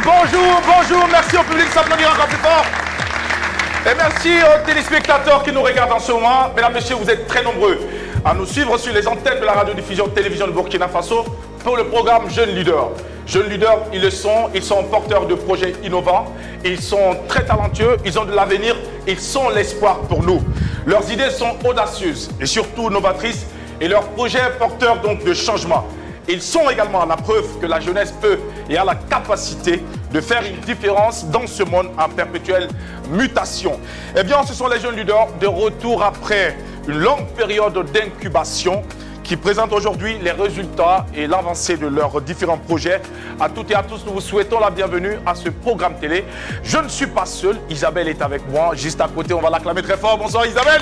bonjour, merci au public, s'applaudir encore plus fort. Et merci aux téléspectateurs qui nous regardent en ce moment. Mesdames, messieurs, vous êtes très nombreux à nous suivre sur les antennes de la radiodiffusion télévision de Burkina Faso pour le programme Jeunes Leaders. Jeunes Leaders, ils sont porteurs de projets innovants, ils sont très talentueux, ils ont de l'avenir, ils sont l'espoir pour nous. Leurs idées sont audacieuses et surtout novatrices et leurs projets porteurs donc de changement. Ils sont également la preuve que la jeunesse peut et a la capacité de faire une différence dans ce monde en perpétuelle mutation. Eh bien, ce sont les jeunes leaders de retour après une longue période d'incubation qui présentent aujourd'hui les résultats et l'avancée de leurs différents projets. À toutes et à tous, nous vous souhaitons la bienvenue à ce programme télé. Je ne suis pas seul, Isabelle est avec moi, juste à côté, on va l'acclamer très fort. Bonsoir Isabelle.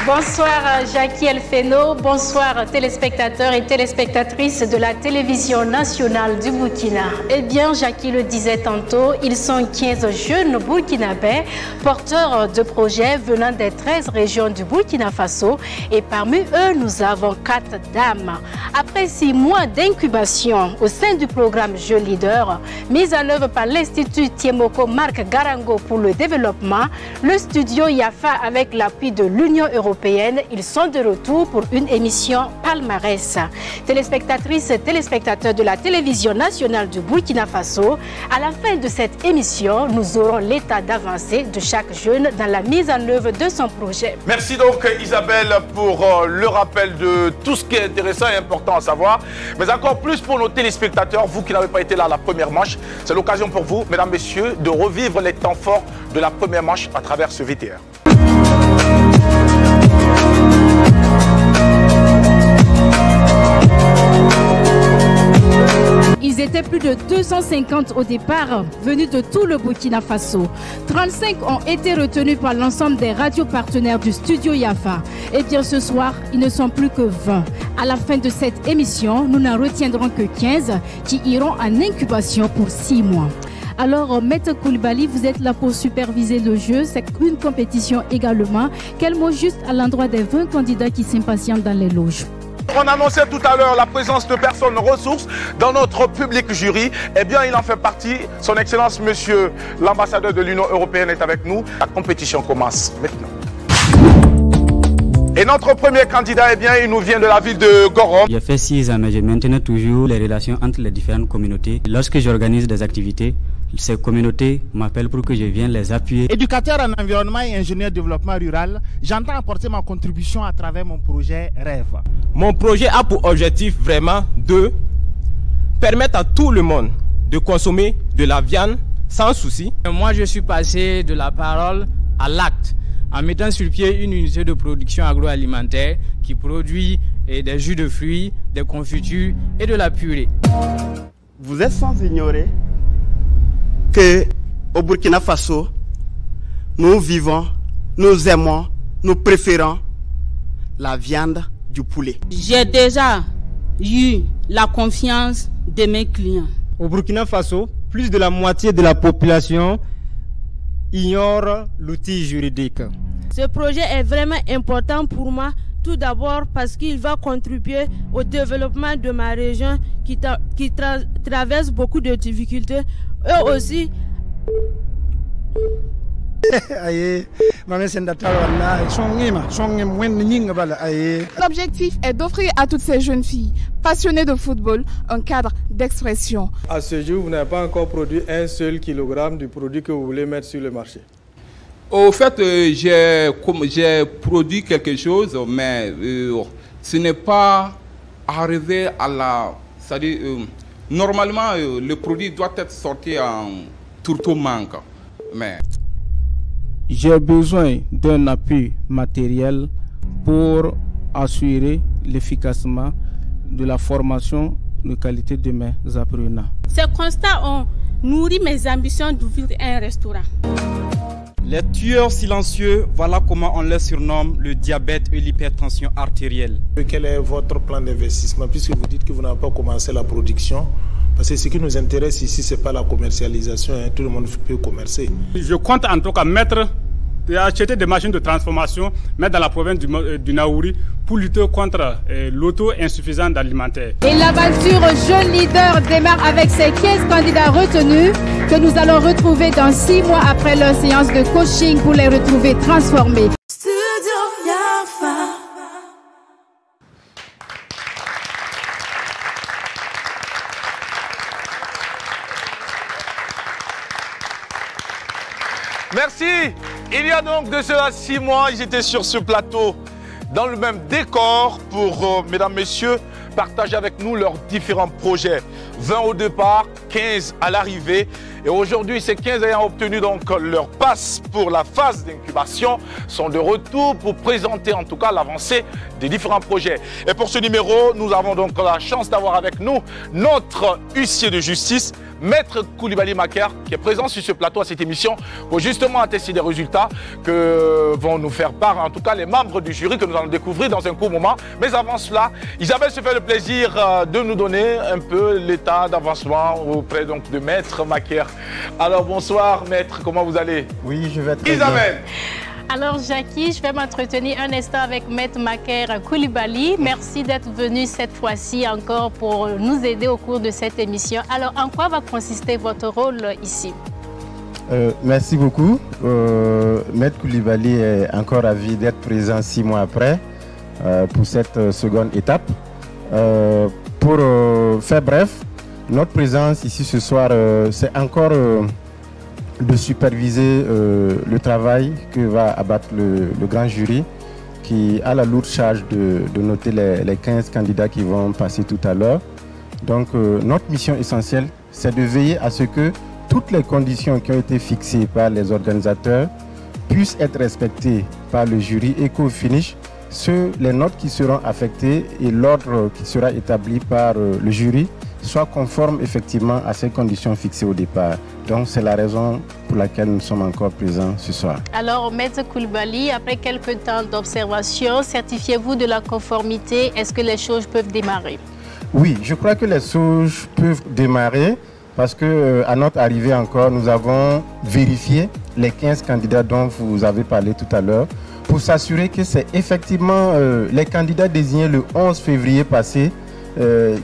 Bonsoir Jackie Elfeno, bonsoir téléspectateurs et téléspectatrices de la télévision nationale du Burkina. Eh bien, Jackie le disait tantôt, ils sont 15 jeunes burkinabés, porteurs de projets venant des 13 régions du Burkina Faso. Et parmi eux, nous avons 4 dames. Après 6 mois d'incubation au sein du programme Jeunes Leaders, mis en œuvre par l'Institut Tiemoko Marc Garango pour le développement, le studio Yafa avec l'appui de l'Union européenne, ils sont de retour pour une émission palmarès. Téléspectatrices et téléspectateurs de la télévision nationale du Burkina Faso, à la fin de cette émission, nous aurons l'état d'avancée de chaque jeune dans la mise en œuvre de son projet. Merci donc Isabelle pour le rappel de tout ce qui est intéressant et important à savoir. Mais encore plus pour nos téléspectateurs, vous qui n'avez pas été là à la première manche, c'est l'occasion pour vous, mesdames, messieurs, de revivre les temps forts de la première manche à travers ce VTR. Ils étaient plus de 250 au départ, venus de tout le Burkina Faso. 35 ont été retenus par l'ensemble des radios partenaires du studio Yafa. Et bien ce soir, ils ne sont plus que 20. À la fin de cette émission, nous n'en retiendrons que 15 qui iront en incubation pour 6 mois. Alors, Maître Koulibaly, vous êtes là pour superviser le jeu. C'est une compétition également. Quel mot juste à l'endroit des 20 candidats qui s'impatientent dans les loges? On annonçait tout à l'heure la présence de personnes ressources dans notre public jury. Eh bien, il en fait partie. Son Excellence, Monsieur l'ambassadeur de l'Union européenne est avec nous. La compétition commence maintenant. Et notre premier candidat, eh bien, il nous vient de la ville de Gorom. J'ai fait 6 ans, mais je maintiens toujours les relations entre les différentes communautés. Lorsque j'organise des activités, ces communautés m'appellent pour que je vienne les appuyer. Éducateur en environnement et ingénieur développement rural, j'entends apporter ma contribution à travers mon projet Rêve. Mon projet a pour objectif vraiment de permettre à tout le monde de consommer de la viande sans souci. Moi, je suis passé de la parole à l'acte en mettant sur pied une unité de production agroalimentaire qui produit des jus de fruits, des confitures et de la purée. Vous êtes sans ignorer que au Burkina Faso, nous vivons, nous aimons, nous préférons la viande du poulet. J'ai déjà eu la confiance de mes clients. Au Burkina Faso, plus de la moitié de la population ignore l'outil juridique. Ce projet est vraiment important pour moi, tout d'abord parce qu'il va contribuer au développement de ma région qui traverse beaucoup de difficultés. Eux aussi. L'objectif est d'offrir à toutes ces jeunes filles passionnées de football un cadre d'expression. À ce jour, vous n'avez pas encore produit un seul kilogramme du produit que vous voulez mettre sur le marché. Au fait, j'ai produit quelque chose, mais ce n'est pas arrivé à la... C'est-à-dire, normalement, le produit doit être sorti en tourteau-manque. Mais... J'ai besoin d'un appui matériel pour assurer l'efficacement de la formation de qualité de mes apprenants. Ces constats ont nourri mes ambitions d'ouvrir un restaurant. Les tueurs silencieux, voilà comment on les surnomme, le diabète et l'hypertension artérielle. Quel est votre plan d'investissement puisque vous dites que vous n'avez pas commencé la production? Parce que ce qui nous intéresse ici, ce n'est pas la commercialisation, hein. Tout le monde peut commercer. Je compte en tout cas mettre acheté des machines de transformation, mais dans la province du Naouri, pour lutter contre l'auto-insuffisance alimentaire. Et l'aventure Jeune Leader démarre avec ces 15 candidats retenus que nous allons retrouver dans 6 mois après leur séance de coaching pour les retrouver transformés. Studio Yafa. Merci. Il y a donc de cela 6 mois, j'étais sur ce plateau, dans le même décor pour, mesdames, messieurs, partager avec nous leurs différents projets. 20 au départ, 15 à l'arrivée. Et aujourd'hui, ces 15 ayant obtenu donc leur passe pour la phase d'incubation sont de retour pour présenter en tout cas l'avancée des différents projets. Et pour ce numéro, nous avons donc la chance d'avoir avec nous notre huissier de justice, Maître Koulibaly Maker, qui est présent sur ce plateau à cette émission pour justement attester des résultats que vont nous faire part, en tout cas les membres du jury que nous allons découvrir dans un court moment. Mais avant cela, Isabelle se fait le plaisir de nous donner un peu l'état d'avancement auprès donc de Maître Maker. Alors bonsoir Maître, comment vous allez? Oui, je vais très Isabelle. bien. Alors Jackie, je vais m'entretenir un instant avec Maître Maker Koulibaly. Merci d'être venu cette fois-ci encore pour nous aider au cours de cette émission. Alors en quoi va consister votre rôle ici? Merci beaucoup. Maître Koulibaly est encore ravi d'être présent 6 mois après pour cette seconde étape. Pour faire bref, notre présence ici ce soir, c'est encore de superviser le travail que va abattre le grand jury qui a la lourde charge de noter les 15 candidats qui vont passer tout à l'heure. Donc notre mission essentielle, c'est de veiller à ce que toutes les conditions qui ont été fixées par les organisateurs puissent être respectées par le jury et qu'au finish, les notes qui seront affectées et l'ordre qui sera établi par le jury soient conformes effectivement à ces conditions fixées au départ. Donc c'est la raison pour laquelle nous sommes encore présents ce soir. Alors Maître Koulibaly, après quelques temps d'observation, certifiez-vous de la conformité? Est-ce que les choses peuvent démarrer? Oui, je crois que les choses peuvent démarrer parce qu'à notre arrivée encore, nous avons vérifié les 15 candidats dont vous avez parlé tout à l'heure pour s'assurer que c'est effectivement les candidats désignés le 11 février passé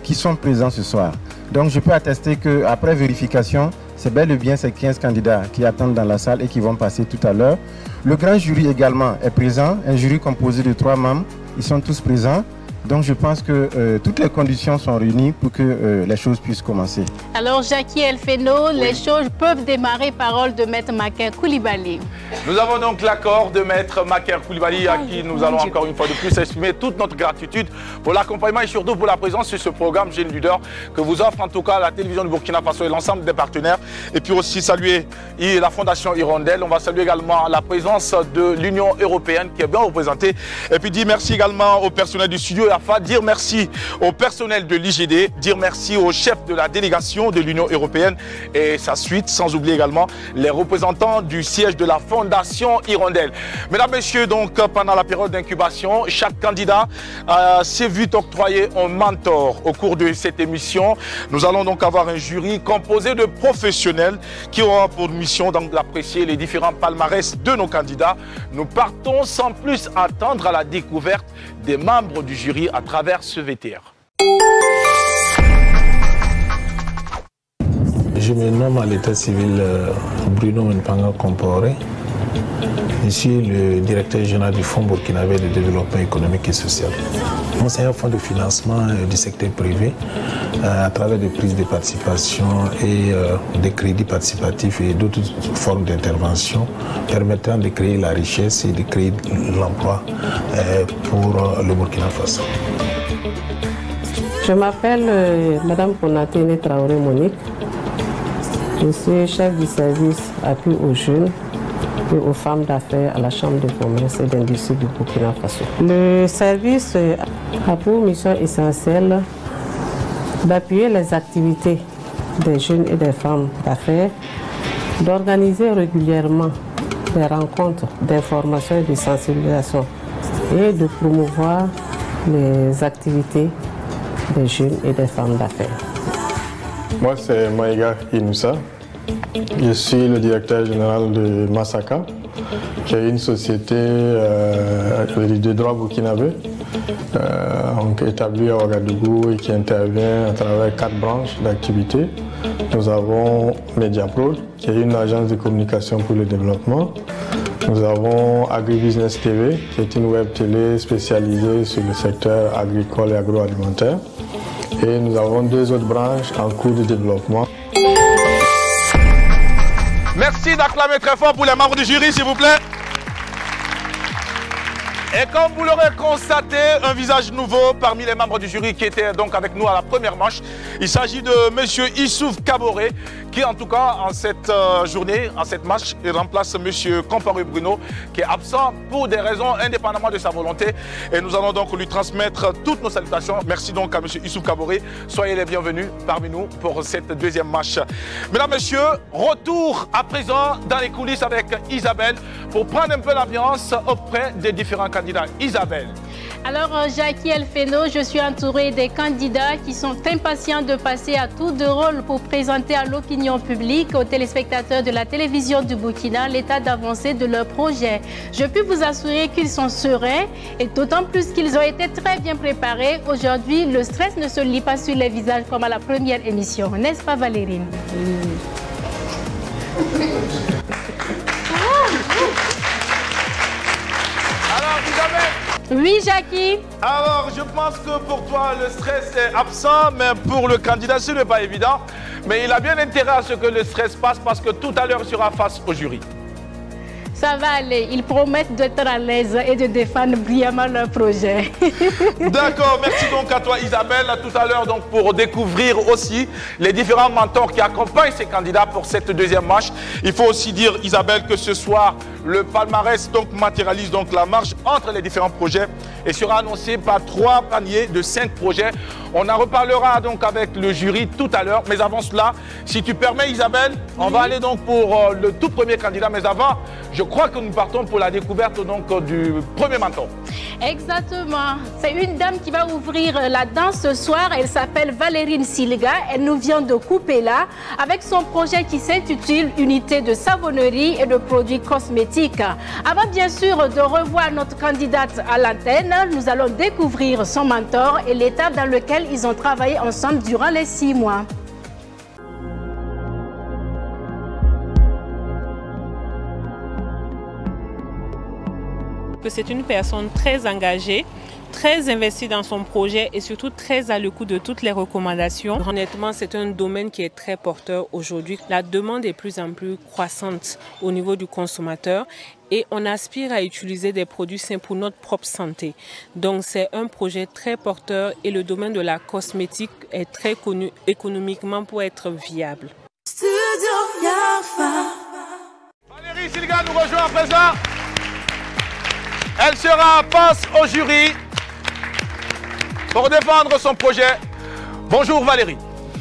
qui sont présents ce soir. Donc je peux attester qu'après vérification, c'est bel et bien ces 15 candidats qui attendent dans la salle et qui vont passer tout à l'heure. Le grand jury également est présent, un jury composé de 3 membres, ils sont tous présents. Donc je pense que toutes les conditions sont réunies pour que les choses puissent commencer. Alors Jackie Elfeno, les choses peuvent démarrer, parole de Maître Maker Koulibaly. Nous avons donc l'accord de Maître Maker Koulibaly à qui nous allons encore une fois de plus exprimer toute notre gratitude pour l'accompagnement et surtout pour la présence sur ce programme Jeune Leader que vous offre en tout cas la télévision du Burkina Faso et l'ensemble des partenaires. Et puis aussi saluer la Fondation Hirondelle. On va saluer également la présence de l'Union Européenne qui est bien représentée. Et puis dire merci également au personnel du studio Yafa, dire merci au personnel de l'IGD, dire merci au chef de la délégation de l'Union Européenne et sa suite, sans oublier également les représentants du siège de la Fondation Hirondelle. Mesdames, Messieurs, donc pendant la période d'incubation, chaque candidat s'est vu octroyer un mentor. Au cours de cette émission, nous allons donc avoir un jury composé de professionnels qui aura pour mission d'apprécier les différents palmarès de nos candidats. Nous partons sans plus attendre à la découverte des membres du jury à travers ce VTR. Je me nomme à l'état civil Bruno Mpanga Comporé. Je suis le directeur général du Fonds burkinabé de développement économique et social. C'est un fonds de financement du secteur privé à travers des prises de participation et des crédits participatifs et d'autres formes d'intervention permettant de créer la richesse et de créer l'emploi pour le Burkina Faso. Je m'appelle Madame Konaté Traoré Monique. Je suis chef du service appui aux jeunes et aux femmes d'affaires à la Chambre de commerce et d'industrie du Burkina Faso. Le service a pour mission essentielle d'appuyer les activités des jeunes et des femmes d'affaires, d'organiser régulièrement des rencontres d'information et de sensibilisation et de promouvoir les activités des jeunes et des femmes d'affaires. Moi, c'est Maïga Inoussa. Je suis le directeur général de Masaka. qui est une société de droit burkinabé, établie à Ouagadougou et qui intervient à travers 4 branches d'activité. Nous avons Mediaprod, qui est une agence de communication pour le développement. Nous avons Agribusiness TV, qui est une web télé spécialisée sur le secteur agricole et agroalimentaire. Et nous avons 2 autres branches en cours de développement. Merci d'acclamer très fort pour les membres du jury, s'il vous plaît. Et comme vous l'aurez constaté, un visage nouveau parmi les membres du jury qui étaient donc avec nous à la première manche. Il s'agit de M. Issouf Kaboré, qui en tout cas en cette journée, en cette match, il remplace M. Compaoré Bruno, qui est absent pour des raisons indépendamment de sa volonté. Et nous allons donc lui transmettre toutes nos salutations. Merci donc à M. Issouf Kaboré. Soyez les bienvenus parmi nous pour cette deuxième match. Mesdames, Messieurs, retour à présent dans les coulisses avec Isabelle pour prendre un peu l'ambiance auprès des différents candidats. Isabelle. Alors, Jackie Elfeno, je suis entourée des candidats qui sont impatients de passer à tour de rôle pour présenter à l'opinion publique, aux téléspectateurs de la télévision du Burkina, l'état d'avancée de leur projet. Je peux vous assurer qu'ils sont sereins et d'autant plus qu'ils ont été très bien préparés. Aujourd'hui, le stress ne se lit pas sur les visages comme à la première émission. N'est-ce pas, Valérie? Oui, Jackie. Alors, je pense que pour toi, le stress est absent, mais pour le candidat, ce n'est pas évident. Mais il a bien intérêt à ce que le stress passe parce que tout à l'heure, il sera face au jury. Ça va aller. Ils promettent d'être à l'aise et de défendre brillamment leur projet. D'accord. Merci donc à toi, Isabelle. Tout à l'heure, donc, pour découvrir aussi les différents mentors qui accompagnent ces candidats pour cette deuxième marche. Il faut aussi dire, Isabelle, que ce soir, le palmarès donc, matérialise donc, la marche entre les différents projets et sera annoncé par 3 paniers de 5 projets. On en reparlera donc avec le jury tout à l'heure. Mais avant cela, si tu permets, Isabelle, on va aller donc pour le tout premier candidat. Mais avant, je crois que nous partons pour la découverte donc, du premier mentor. Exactement. C'est une dame qui va ouvrir la danse ce soir. Elle s'appelle Valérie Silga. Elle nous vient de Coupéla avec son projet qui s'intitule Unité de savonnerie et de produits cosmétiques. Avant bien sûr de revoir notre candidate à l'antenne, nous allons découvrir son mentor et l'étape dans laquelle ils ont travaillé ensemble durant les 6 mois. C'est une personne très engagée, très investie dans son projet et surtout très à l'écoute de toutes les recommandations. Honnêtement, c'est un domaine qui est très porteur aujourd'hui. La demande est de plus en plus croissante au niveau du consommateur et on aspire à utiliser des produits sains pour notre propre santé. Donc c'est un projet très porteur et le domaine de la cosmétique est très connu économiquement pour être viable. Valérie Silga nous rejoint à présent. Elle sera face au jury pour défendre son projet. Bonjour Valérie.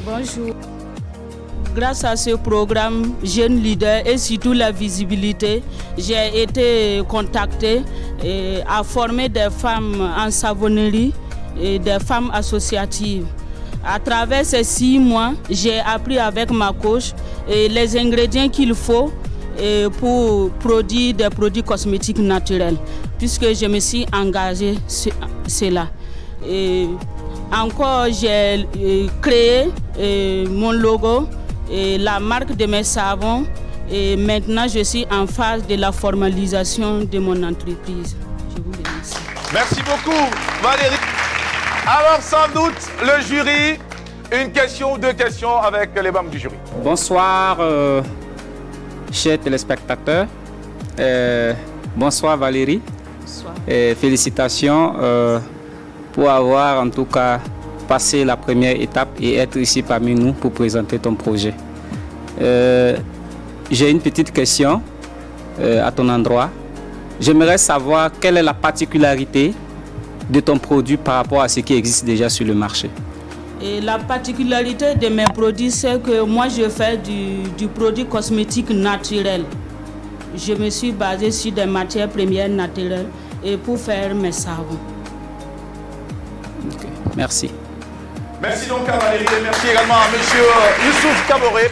Bonjour. Grâce à ce programme Jeunes Leaders et surtout la visibilité, j'ai été contactée à former des femmes en savonnerie et des femmes associatives. À travers ces 6 mois, j'ai appris avec ma coach les ingrédients qu'il faut pour produire des produits cosmétiques naturels, puisque je me suis engagée sur cela. Et encore, j'ai créé mon logo et la marque de mes savons et maintenant je suis en phase de la formalisation de mon entreprise. Je vous remercie. Merci beaucoup Valérie. Alors sans doute le jury, une question ou 2 questions avec les membres du jury. Bonsoir chers téléspectateurs. Bonsoir Valérie. Bonsoir. Félicitations pour avoir en tout cas passé la première étape et être ici parmi nous pour présenter ton projet. J'ai une petite question à ton endroit. J'aimerais savoir quelle est la particularité de ton produit par rapport à ce qui existe déjà sur le marché. Et la particularité de mes produits, c'est que moi je fais du produit cosmétique naturel. Je me suis basée sur des matières premières naturelles et pour faire mes savons. Okay. Merci. Merci donc à Valérie et merci également à M. Issouf Kaboré.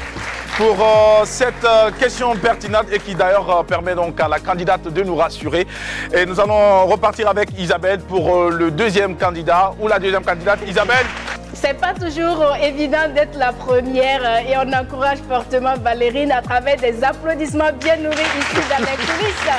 pour cette question pertinente et qui d'ailleurs permet donc à la candidate de nous rassurer. Et nous allons repartir avec Isabelle pour le deuxième candidat ou la deuxième candidate. Isabelle. C'est pas toujours évident d'être la première et on encourage fortement Valérine à travers des applaudissements bien nourris ici dans les coulisses.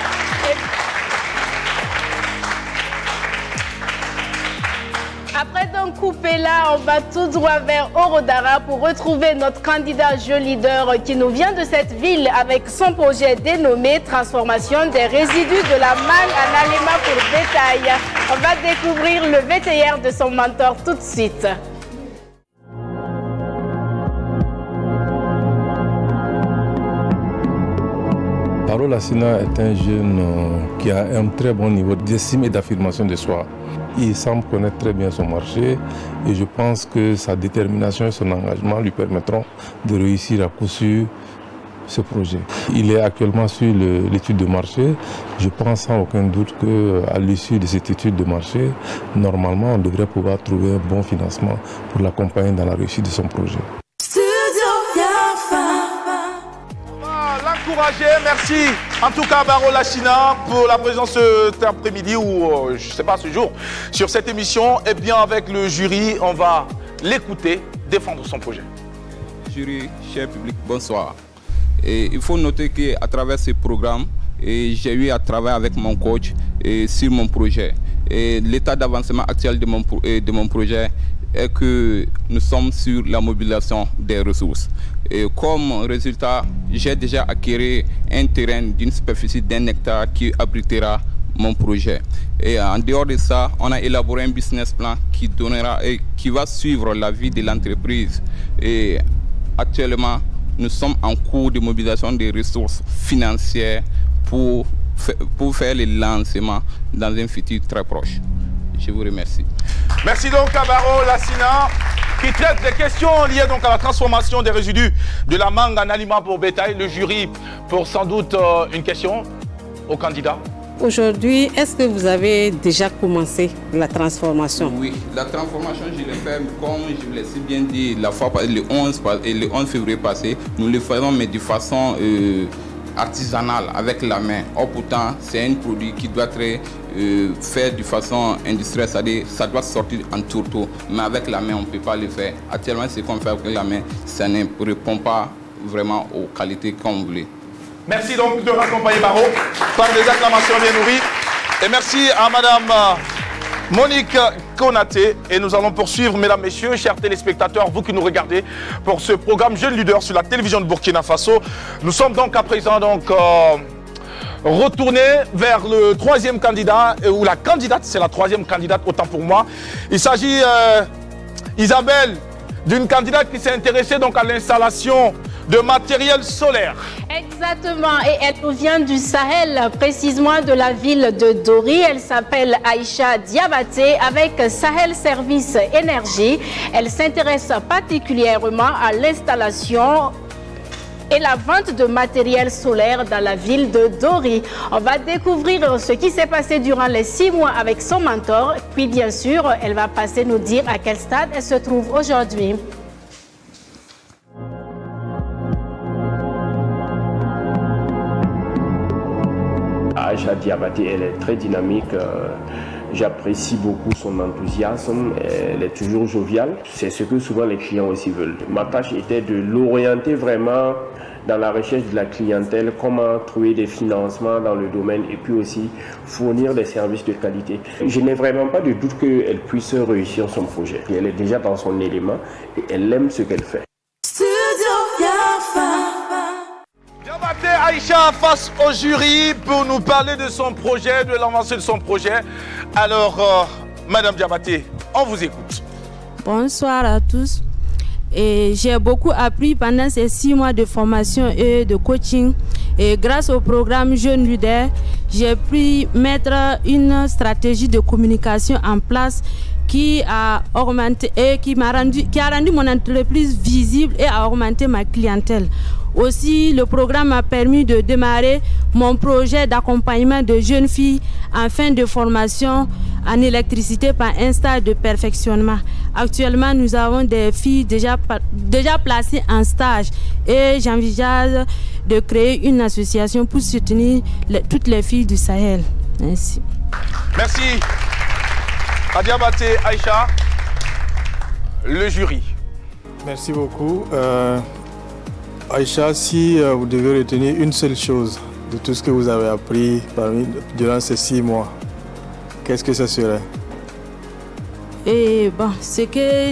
Après donc couper là, on va tout droit vers Orodara pour retrouver notre candidat jeune leader qui nous vient de cette ville avec son projet dénommé Transformation des résidus de la mangue en aliments pour bétail. On va découvrir le VTR de son mentor tout de suite. Baro Lassina est un jeune qui a un très bon niveau d'estime et d'affirmation de soi. Il semble connaître très bien son marché et je pense que sa détermination et son engagement lui permettront de réussir à coup sûr ce projet. Il est actuellement sur l'étude de marché. Je pense sans aucun doute qu'à l'issue de cette étude de marché, normalement, on devrait pouvoir trouver un bon financement pour l'accompagner dans la réussite de son projet. Merci en tout cas Baro Lassina pour la présence cet après-midi ou je ne sais pas ce jour sur cette émission. Et bien avec le jury, on va l'écouter défendre son projet. Jury, cher public, bonsoir. Et il faut noter qu'à travers ce programme, j'ai eu à travailler avec mon coach sur mon projet. Et l'état d'avancement actuel de mon projet est que nous sommes sur la mobilisation des ressources. Et comme résultat, j'ai déjà acquis un terrain d'une superficie d'1 hectare qui abritera mon projet. Et en dehors de ça, on a élaboré un business plan qui donnera et qui va suivre la vie de l'entreprise. Et actuellement, nous sommes en cours de mobilisation des ressources financières pour faire le lancement dans un futur très proche. Je vous remercie. Merci donc à Baro Lassina qui traite des questions liées donc à la transformation des résidus de la mangue en aliments pour bétail. Le jury pour sans doute une question au candidat. Aujourd'hui, est-ce que vous avez déjà commencé la transformation? Oui, la transformation, je l'ai fait comme je vous l'ai si bien dit le 11 février passé. Nous le faisons mais de façon artisanale avec la main. Or pourtant, c'est un produit qui doit être fait de façon industrielle, c'est-à-dire ça doit sortir en tourteau, mais avec la main on ne peut pas le faire. Actuellement, ce qu'on fait avec la main, ça ne répond pas vraiment aux qualités qu'on voulait. Merci donc de raccompagner Baro par des acclamations bien nourries. Et merci à Madame Monique Konaté. Et nous allons poursuivre, mesdames, messieurs, chers téléspectateurs, vous qui nous regardez, pour ce programme Jeune Leader sur la télévision de Burkina Faso. Nous sommes donc à présent retournés vers le troisième candidat, ou la candidate, c'est la troisième candidate, autant pour moi. Il s'agit, Isabelle, d'une candidate qui s'est intéressée donc à l'installation de matériel solaire. Exactement, et elle nous vient du Sahel, précisément de la ville de Dori. Elle s'appelle Aïcha Diabaté avec Sahel Service Énergie. Elle s'intéresse particulièrement à l'installation et la vente de matériel solaire dans la ville de Dori. On va découvrir ce qui s'est passé durant les 6 mois avec son mentor. Puis bien sûr, elle va passer nous dire à quel stade elle se trouve aujourd'hui. Aïcha Diabaté, elle est très dynamique. J'apprécie beaucoup son enthousiasme. Elle est toujours joviale. C'est ce que souvent les clients aussi veulent. Ma tâche était de l'orienter vraiment dans la recherche de la clientèle, comment trouver des financements dans le domaine et puis aussi fournir des services de qualité. Je n'ai vraiment pas de doute qu'elle puisse réussir son projet. Et elle est déjà dans son élément et elle aime ce qu'elle fait. Diabaté Aïcha face au jury pour nous parler de son projet, de l'avancée de son projet. Alors, Madame Diabaté, on vous écoute. Bonsoir à tous. J'ai beaucoup appris pendant ces 6 mois de formation et de coaching. Et grâce au programme Jeune Leader, j'ai pu mettre une stratégie de communication en place qui a augmenté et qui a rendu mon entreprise visible et a augmenté ma clientèle. Aussi, le programme m'a permis de démarrer mon projet d'accompagnement de jeunes filles en fin de formation en électricité par un stage de perfectionnement. Actuellement, nous avons des filles déjà placées en stage et j'envisage de créer une association pour soutenir toutes les filles du Sahel. Merci. Merci. Adiabaté Aïcha, le jury. Merci beaucoup. Aïcha, si vous devez retenir une seule chose de tout ce que vous avez appris durant ces 6 mois, qu'est-ce que ça serait? Et bon, ce que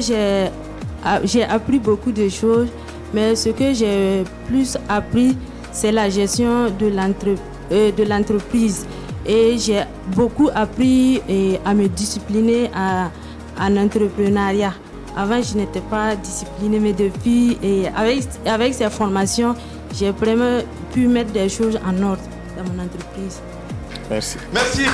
j'ai appris beaucoup de choses, mais ce que j'ai plus appris, c'est la gestion de l'entreprise. Et j'ai beaucoup appris à me discipliner en entrepreneuriat. Avant, je n'étais pas disciplinée, mais depuis, et avec ces formations, j'ai vraiment pu mettre des choses en ordre dans mon entreprise. Merci. Merci.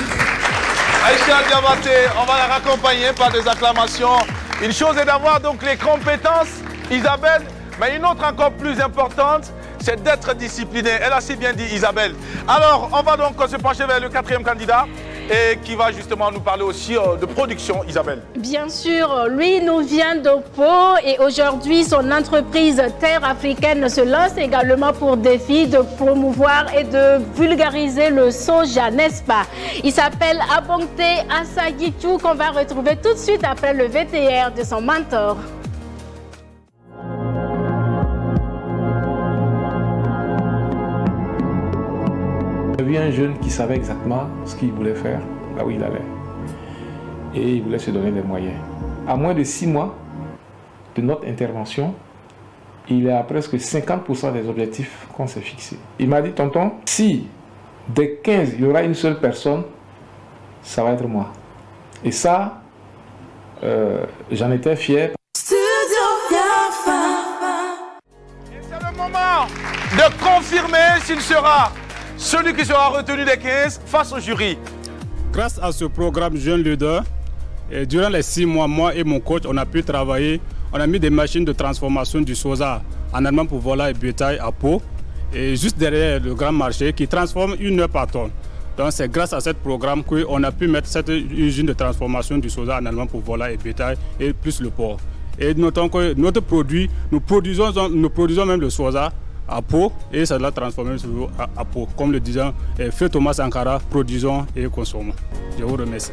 Aïcha Diabaté, on va la raccompagner par des acclamations. Une chose est d'avoir donc les compétences, Isabelle, mais une autre encore plus importante, c'est d'être discipliné. Elle a si bien dit, Isabelle. Alors, on va donc se pencher vers le 4e candidat et qui va justement nous parler aussi de production, Isabelle. Bien sûr, lui nous vient de Pau et aujourd'hui, son entreprise Terre Africaine se lance également pour défi de promouvoir et de vulgariser le soja, n'est-ce pas? Il s'appelle Abongte Asagitu qu'on va retrouver tout de suite après le VTR de son mentor. J'ai vu un jeune qui savait exactement ce qu'il voulait faire, là où il allait. Et il voulait se donner les moyens. À moins de 6 mois de notre intervention, il est à presque 50% des objectifs qu'on s'est fixés. Il m'a dit, tonton, si des 15, il y aura une seule personne, ça va être moi. Et ça, j'en étais fier. C'est le moment de confirmer s'il sera celui qui sera retenu des 15 face au jury. Grâce à ce programme Jeune Leader, et durant les 6 mois, moi et mon coach, on a pu travailler. On a mis des machines de transformation du soja en allemand pour volaille et bétail à Pau, et juste derrière le grand marché qui transforme 1 heure par tonne. Donc c'est grâce à ce programme qu'on a pu mettre cette usine de transformation du soja en allemand pour volaille et bétail et plus le porc. Et notons que notre produit, nous produisons même le soja à Pau et ça l'a transformé à Pau. Comme le disait Feu Thomas Sankara, produisons et consommons. Je vous remercie.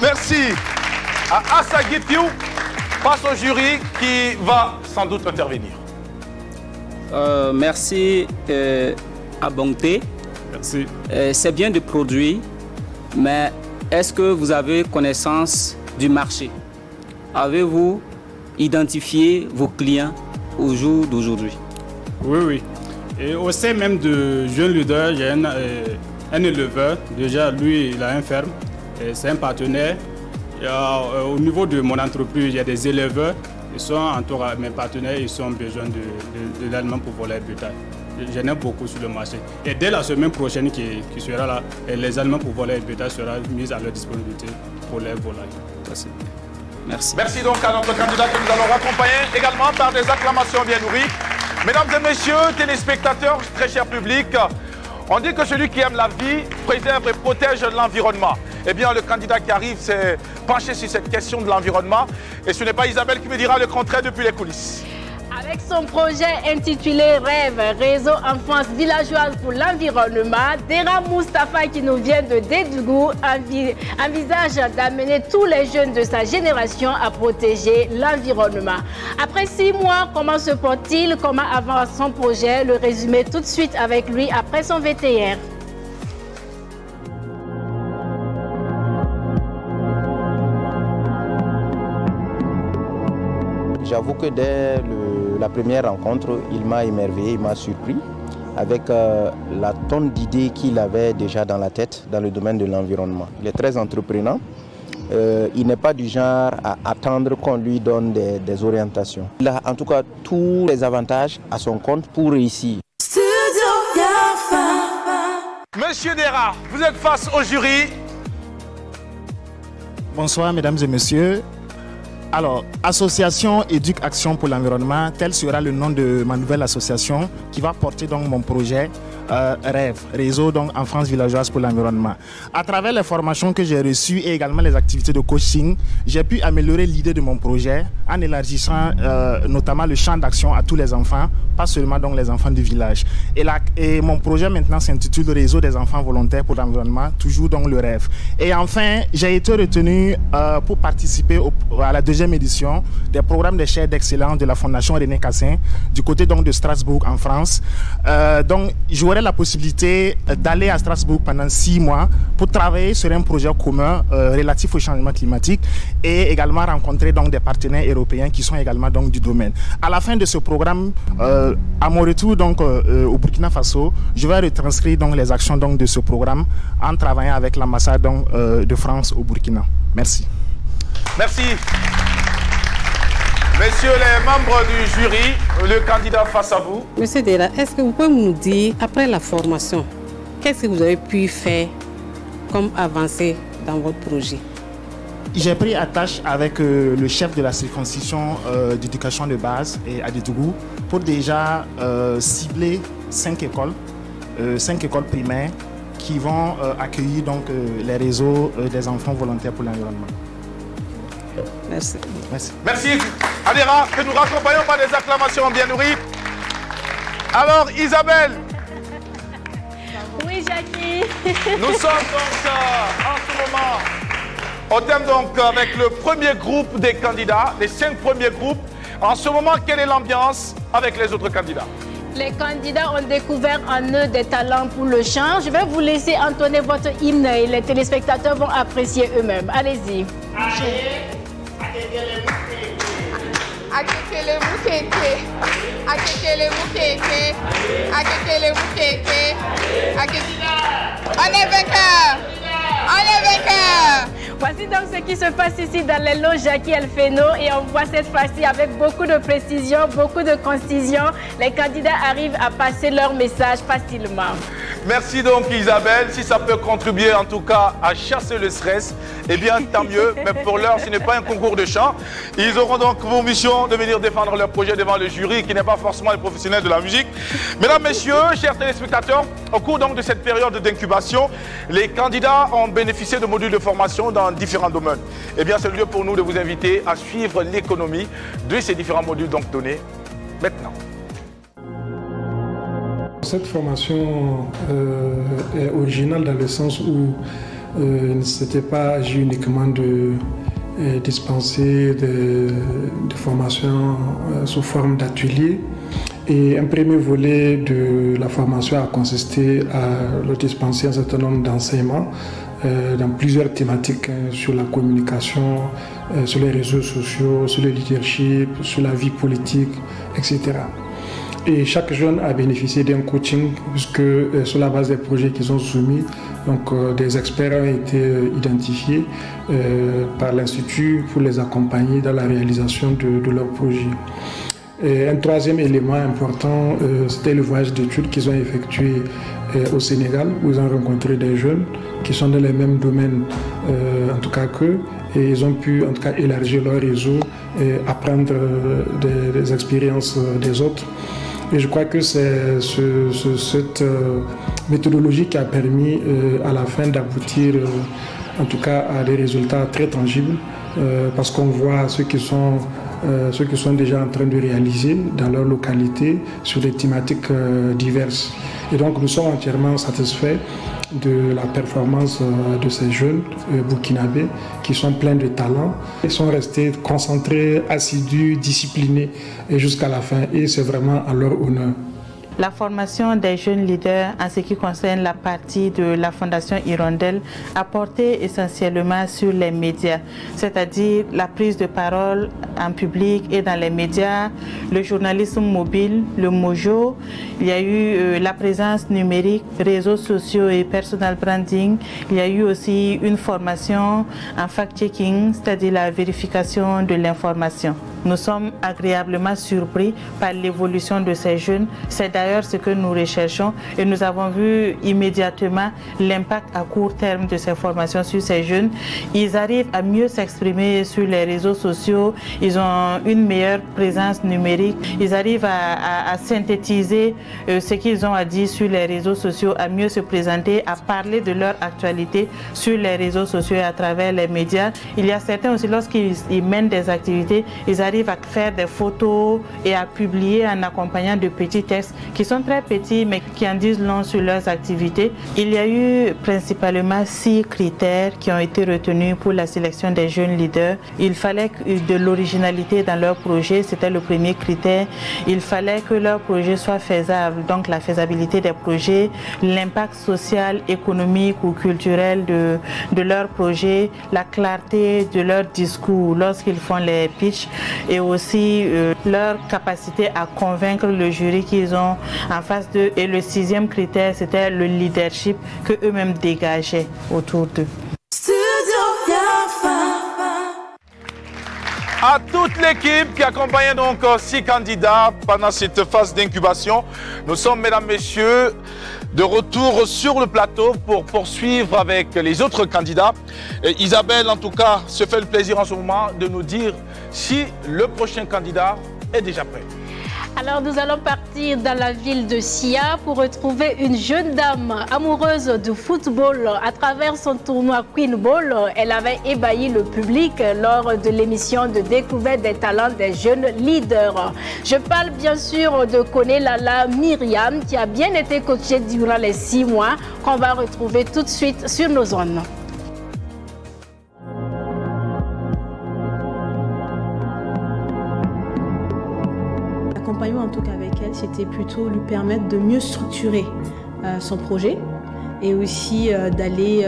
Merci à Asagi Piu, face au jury qui va sans doute intervenir. Merci à Bongte. Merci. C'est bien de produire, mais est-ce que vous avez connaissance du marché? Avez-vous identifié vos clients au jour d'aujourd'hui? Oui, oui. Et au sein même de Jeune Leader, j'ai un éleveur. Déjà, lui, il a une ferme. C'est un partenaire. Au niveau de mon entreprise, il y a des éleveurs. Ils sont entourés, mes partenaires, ils ont besoin de l'allemand pour volaille et bétail. J'en ai beaucoup sur le marché. Et dès la semaine prochaine qui sera là, les allemands pour volaille et bétail seront mis à leur disponibilité pour les volailles. Merci. Merci. Merci donc à notre candidat que nous allons raccompagner également par des acclamations bien nourries. Mesdames et messieurs, téléspectateurs, très cher public, on dit que celui qui aime la vie préserve et protège l'environnement. Eh bien, le candidat qui arrive s'est penché sur cette question de l'environnement. Et ce n'est pas Isabelle qui me dira le contraire depuis les coulisses. Avec son projet intitulé Rêve, réseau enfance villageoise pour l'environnement, Dera Moustapha, qui nous vient de Dédougou, envisage d'amener tous les jeunes de sa génération à protéger l'environnement. Après 6 mois, comment se porte-t-il? Comment avance son projet? Le résumé tout de suite avec lui après son VTR. J'avoue que dès la première rencontre, il m'a émerveillé, il m'a surpris avec la tonne d'idées qu'il avait déjà dans la tête dans le domaine de l'environnement. Il est très entreprenant. Il n'est pas du genre à attendre qu'on lui donne des orientations. Il a en tout cas tous les avantages à son compte pour réussir. Monsieur Dera, vous êtes face au jury. Bonsoir mesdames et messieurs. Alors, Association Éduque Action pour l'environnement, tel sera le nom de ma nouvelle association qui va porter donc mon projet REV, Réseau donc Enfance Villageoise pour l'environnement. À travers les formations que j'ai reçues et également les activités de coaching, j'ai pu améliorer l'idée de mon projet en élargissant notamment le champ d'action à tous les enfants, pas seulement donc les enfants du village. Et mon projet maintenant s'intitule Réseau des enfants volontaires pour l'environnement, toujours donc le REV. Et enfin, j'ai été retenu pour participer à la deuxième édition des programmes de chaires d'excellence de la Fondation René Cassin, du côté donc de Strasbourg en France. Donc, j'aurai la possibilité d'aller à Strasbourg pendant 6 mois pour travailler sur un projet commun relatif au changement climatique et également rencontrer donc des partenaires européens qui sont également donc du domaine. À la fin de ce programme, à mon retour donc au Burkina Faso, je vais retranscrire donc les actions donc de ce programme en travaillant avec l'ambassade de France au Burkina. Merci. Merci. Messieurs les membres du jury, le candidat face à vous. Monsieur Dela, est-ce que vous pouvez nous dire, après la formation, qu'est-ce que vous avez pu faire comme avancée dans votre projet? J'ai pris attache avec le chef de la circonscription d'éducation de base et Adétougou pour déjà cibler 5 écoles primaires qui vont accueillir donc les réseaux des enfants volontaires pour l'environnement. Merci. Merci. Merci. Adéra, que nous raccompagnons par des acclamations bien nourries. Alors, Isabelle. Oui, Jackie. Nous sommes donc en ce moment au thème donc avec le premier groupe des candidats, les 5 premiers groupes. En ce moment, quelle est l'ambiance avec les autres candidats? Les candidats ont découvert en eux des talents pour le chant. Je vais vous laisser entonner votre hymne et les téléspectateurs vont apprécier eux-mêmes. Allez-y. On est vainqueurs! On est vainqueurs! Voici donc ce qui se passe ici dans les lots Jackie El Feno et on voit cette fois-ci avec beaucoup de précision, beaucoup de concision. Les candidats arrivent à passer leur message facilement. Merci donc Isabelle, si ça peut contribuer en tout cas à chasser le stress, eh bien tant mieux, mais pour l'heure ce n'est pas un concours de chant. Ils auront donc pour mission de venir défendre leur projet devant le jury qui n'est pas forcément les professionnels de la musique. Mesdames, messieurs, chers téléspectateurs, au cours donc de cette période d'incubation, les candidats ont bénéficié de modules de formation dans différents domaines. Eh bien c'est le lieu pour nous de vous inviter à suivre l'économie de ces différents modules donc donnés maintenant. Cette formation est originale dans le sens où il ne s'était pas agi uniquement de dispenser des formations sous forme d'atelier. Et un premier volet de la formation a consisté à dispenser un certain nombre d'enseignements dans plusieurs thématiques sur la communication, sur les réseaux sociaux, sur le leadership, sur la vie politique, etc. Et chaque jeune a bénéficié d'un coaching puisque sur la base des projets qu'ils ont soumis, donc des experts ont été identifiés par l'Institut pour les accompagner dans la réalisation de leurs projets. Et un troisième élément important, c'était le voyage d'études qu'ils ont effectué au Sénégal, où ils ont rencontré des jeunes qui sont dans les mêmes domaines, en tout cas qu'eux, et ils ont pu en tout cas élargir leur réseau et apprendre des expériences des autres. Et je crois que c'est cette méthodologie qui a permis à la fin d'aboutir en tout cas à des résultats très tangibles parce qu'on voit ceux qui sont déjà en train de réaliser dans leur localité sur des thématiques diverses. Et donc nous sommes entièrement satisfaits de la performance de ces jeunes burkinabés qui sont pleins de talent. Ils sont restés concentrés, assidus, disciplinés et jusqu'à la fin. Et c'est vraiment à leur honneur. La formation des jeunes leaders en ce qui concerne la partie de la Fondation Hirondelle a porté essentiellement sur les médias, c'est-à-dire la prise de parole en public et dans les médias, le journalisme mobile, le Mojo. Il y a eu la présence numérique, réseaux sociaux et personal branding. Il y a eu aussi une formation en fact-checking, c'est-à-dire la vérification de l'information. Nous sommes agréablement surpris par l'évolution de ces jeunes. C'est d'ailleurs ce que nous recherchons et nous avons vu immédiatement l'impact à court terme de ces formations sur ces jeunes. Ils arrivent à mieux s'exprimer sur les réseaux sociaux, ils ont une meilleure présence numérique, ils arrivent à synthétiser ce qu'ils ont à dire sur les réseaux sociaux, à mieux se présenter, à parler de leur actualité sur les réseaux sociaux et à travers les médias. Il y a certains aussi, lorsqu'ils mènent des activités, ils arrivent à faire des photos et à publier en accompagnant de petits textes qui sont très petits mais qui en disent long sur leurs activités. Il y a eu principalement 6 critères qui ont été retenus pour la sélection des jeunes leaders. Il fallait de l'originalité dans leur projet, c'était le premier critère. Il fallait que leur projet soit faisable, donc la faisabilité des projets, l'impact social, économique ou culturel de leur projet, la clarté de leur discours lorsqu'ils font les pitchs et aussi leur capacité à convaincre le jury qu'ils ont en face d'eux. Et le 6e critère, c'était le leadership que eux-mêmes dégageaient autour d'eux. À toute l'équipe qui accompagne donc 6 candidats pendant cette phase d'incubation, nous sommes, mesdames, messieurs, de retour sur le plateau pour poursuivre avec les autres candidats. Et Isabelle, en tout cas, se fait le plaisir en ce moment de nous dire si le prochain candidat est déjà prêt. Alors nous allons partir dans la ville de Sia pour retrouver une jeune dame amoureuse de football. À travers son tournoi Queen Ball, elle avait ébahi le public lors de l'émission de découverte des talents des jeunes leaders. Je parle bien sûr de Konelala Myriam qui a bien été coachée durant les 6 mois qu'on va retrouver tout de suite sur nos zones. En tout cas avec elle, c'était plutôt lui permettre de mieux structurer son projet et aussi d'aller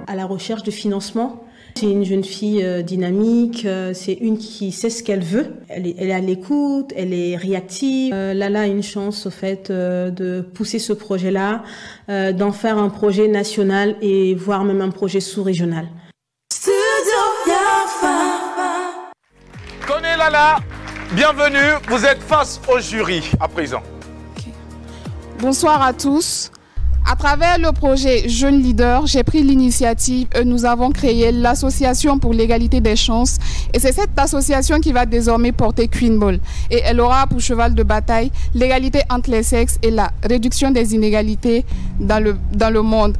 à la recherche de financement. C'est une jeune fille dynamique, c'est une qui sait ce qu'elle veut, elle est à l'écoute, elle est réactive. Lala a une chance au fait de pousser ce projet-là, d'en faire un projet national et voire même un projet sous-régional. Connais Lala. Bienvenue, vous êtes face au jury à présent. Okay. Bonsoir à tous. À travers le projet Jeunes Leaders, j'ai pris l'initiative et nous avons créé l'Association pour l'égalité des chances. Et c'est cette association qui va désormais porter Queen Ball. Et elle aura pour cheval de bataille l'égalité entre les sexes et la réduction des inégalités dans le monde.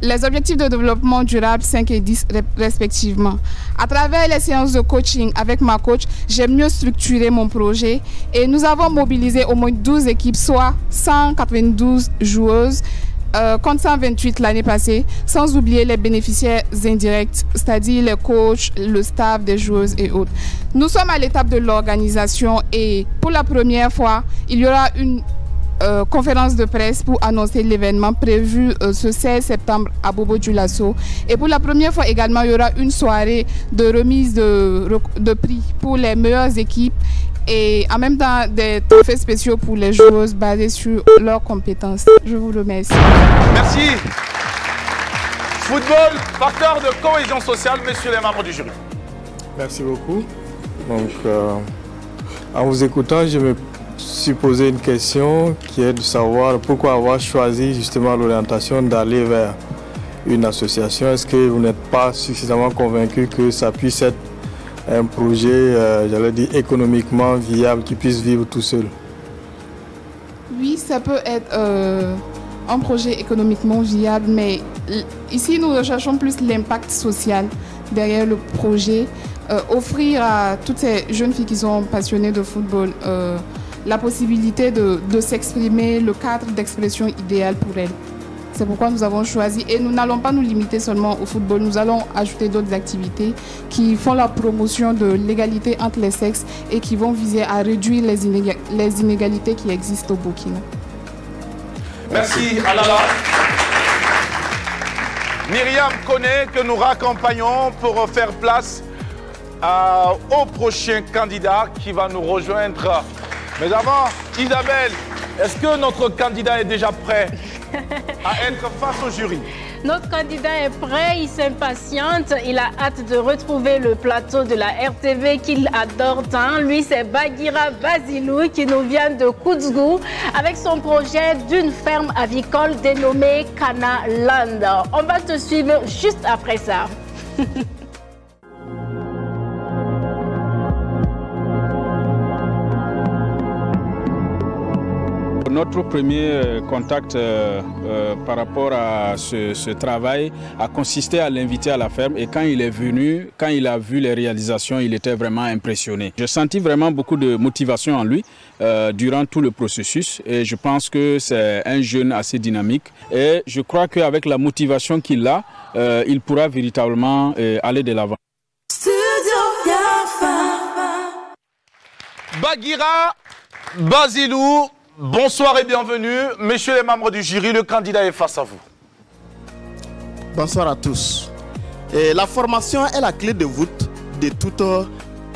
Les objectifs de développement durable 5 et 10 respectivement. À travers les séances de coaching avec ma coach, j'ai mieux structuré mon projet et nous avons mobilisé au moins 12 équipes, soit 192 joueuses, contre 128 l'année passée, sans oublier les bénéficiaires indirects, c'est-à-dire les coachs, le staff des joueuses et autres. Nous sommes à l'étape de l'organisation et pour la première fois, il y aura une conférence de presse pour annoncer l'événement prévu ce 16 septembre à Bobo Dioulasso. Et pour la première fois également, il y aura une soirée de remise de prix pour les meilleures équipes et en même temps des trophées spéciaux pour les joueuses basés sur leurs compétences. Je vous remercie. Merci. Football, facteur de cohésion sociale, messieurs les membres du jury. Merci beaucoup. Donc, en vous écoutant, je me suis posé une question qui est de savoir pourquoi avoir choisi justement l'orientation d'aller vers une association. Est-ce que vous n'êtes pas suffisamment convaincu que ça puisse être un projet, j'allais dire, économiquement viable, qui puisse vivre tout seul? Oui, ça peut être un projet économiquement viable, mais ici nous recherchons plus l'impact social derrière le projet. Offrir à toutes ces jeunes filles qui sont passionnées de football la possibilité de s'exprimer, le cadre d'expression idéal pour elles. C'est pourquoi nous avons choisi, et nous n'allons pas nous limiter seulement au football, nous allons ajouter d'autres activités qui font la promotion de l'égalité entre les sexes et qui vont viser à réduire les inégalités qui existent au Burkina. Merci Alala. Myriam Koné, que nous raccompagnons pour faire place au prochain candidat qui va nous rejoindre Mais avant, Isabelle, est-ce que notre candidat est déjà prêt à être face au jury? Notre candidat est prêt, il s'impatiente, il a hâte de retrouver le plateau de la RTV qu'il adore tant. Lui, c'est Bagira Basilou qui nous vient de Koudzgou avec son projet d'une ferme avicole dénommée Kana Land. On va te suivre juste après ça. Notre premier contact par rapport à ce travail a consisté à l'inviter à la ferme et quand il est venu, quand il a vu les réalisations, il était vraiment impressionné. J'ai senti vraiment beaucoup de motivation en lui durant tout le processus et je pense que c'est un jeune assez dynamique et je crois qu'avec la motivation qu'il a, il pourra véritablement aller de l'avant. Bagira Basilou, bonsoir et bienvenue. Messieurs les membres du jury, le candidat est face à vous. Bonsoir à tous. La formation est la clé de voûte de toute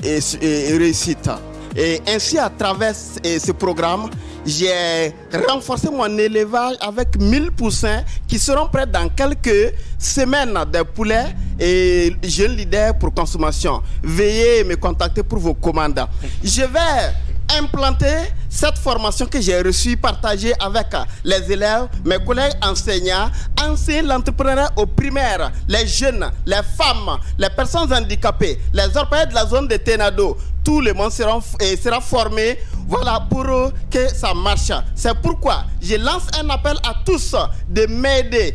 réussite. Et ainsi, à travers ce programme, j'ai renforcé mon élevage avec 1000 poussins qui seront prêts dans quelques semaines de poulets et jeunes leaders pour consommation. Veuillez me contacter pour vos commandes. Je vais implanter cette formation que j'ai reçue, partagée avec les élèves, mes collègues enseignants, enseigner l'entrepreneuriat au primaire, les jeunes, les femmes, les personnes handicapées, les orphelins de la zone de Tenado. Tout le monde sera formé, voilà, pour que ça marche. C'est pourquoi je lance un appel à tous de m'aider,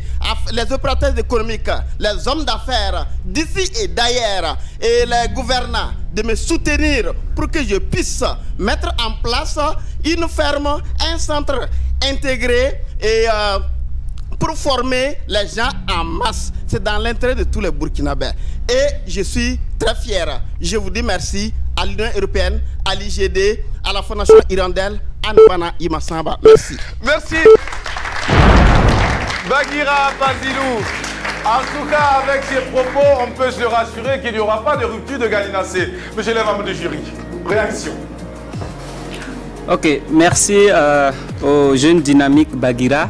les opérateurs économiques, les hommes d'affaires d'ici et d'ailleurs, et les gouvernants, de me soutenir pour que je puisse mettre en place une ferme, un centre intégré et pour former les gens en masse. C'est dans l'intérêt de tous les Burkinabés. Et je suis très fier. Je vous dis merci à l'Union européenne, à l'IGD, à la Fondation Hirondelle, à Nbana Imasamba. Merci. Merci. Bagira Basilou. En tout cas, avec ces propos, on peut se rassurer qu'il n'y aura pas de rupture de Galinacé. Monsieur le membre du jury, réaction. Ok, merci au jeune dynamique Bagira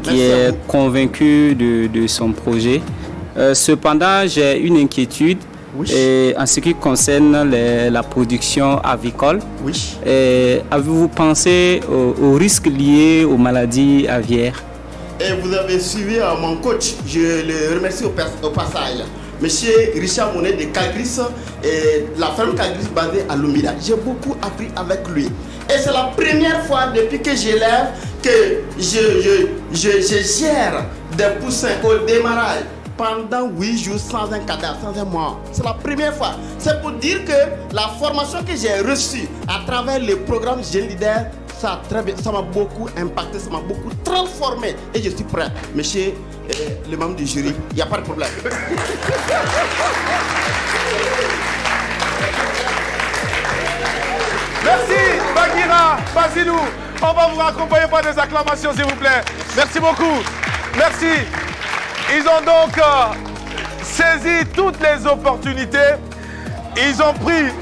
qui est convaincu de son projet. Cependant, j'ai une inquiétude en ce qui concerne la production avicole. Oui. Avez-vous pensé aux risques liés aux maladies aviaires? Et vous avez suivi mon coach, je le remercie au passage. Monsieur Richard Monet de Calgris, et la ferme Calgris basée à Lumida. J'ai beaucoup appris avec lui. Et c'est la première fois depuis que j'élève que je gère des poussins au démarrage pendant 8 jours sans un cadavre, sans un mort. C'est la première fois. C'est pour dire que la formation que j'ai reçue à travers le programme Jeune Leader, ça m'a beaucoup impacté, ça m'a beaucoup transformé et je suis prêt. Monsieur le membre du jury, il n'y a pas de problème. Merci Bagira Basilou. On va vous accompagner par des acclamations s'il vous plaît. Merci beaucoup. Merci. Ils ont donc saisi toutes les opportunités. Ils ont pris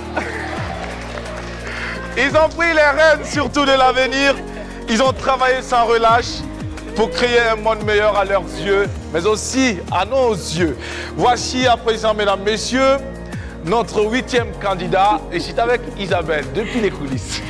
les rênes surtout de l'avenir. Ils ont travaillé sans relâche pour créer un monde meilleur à leurs yeux, mais aussi à nos yeux. Voici à présent, mesdames, messieurs, notre 8e candidat. Et c'est avec Isabelle, depuis les coulisses.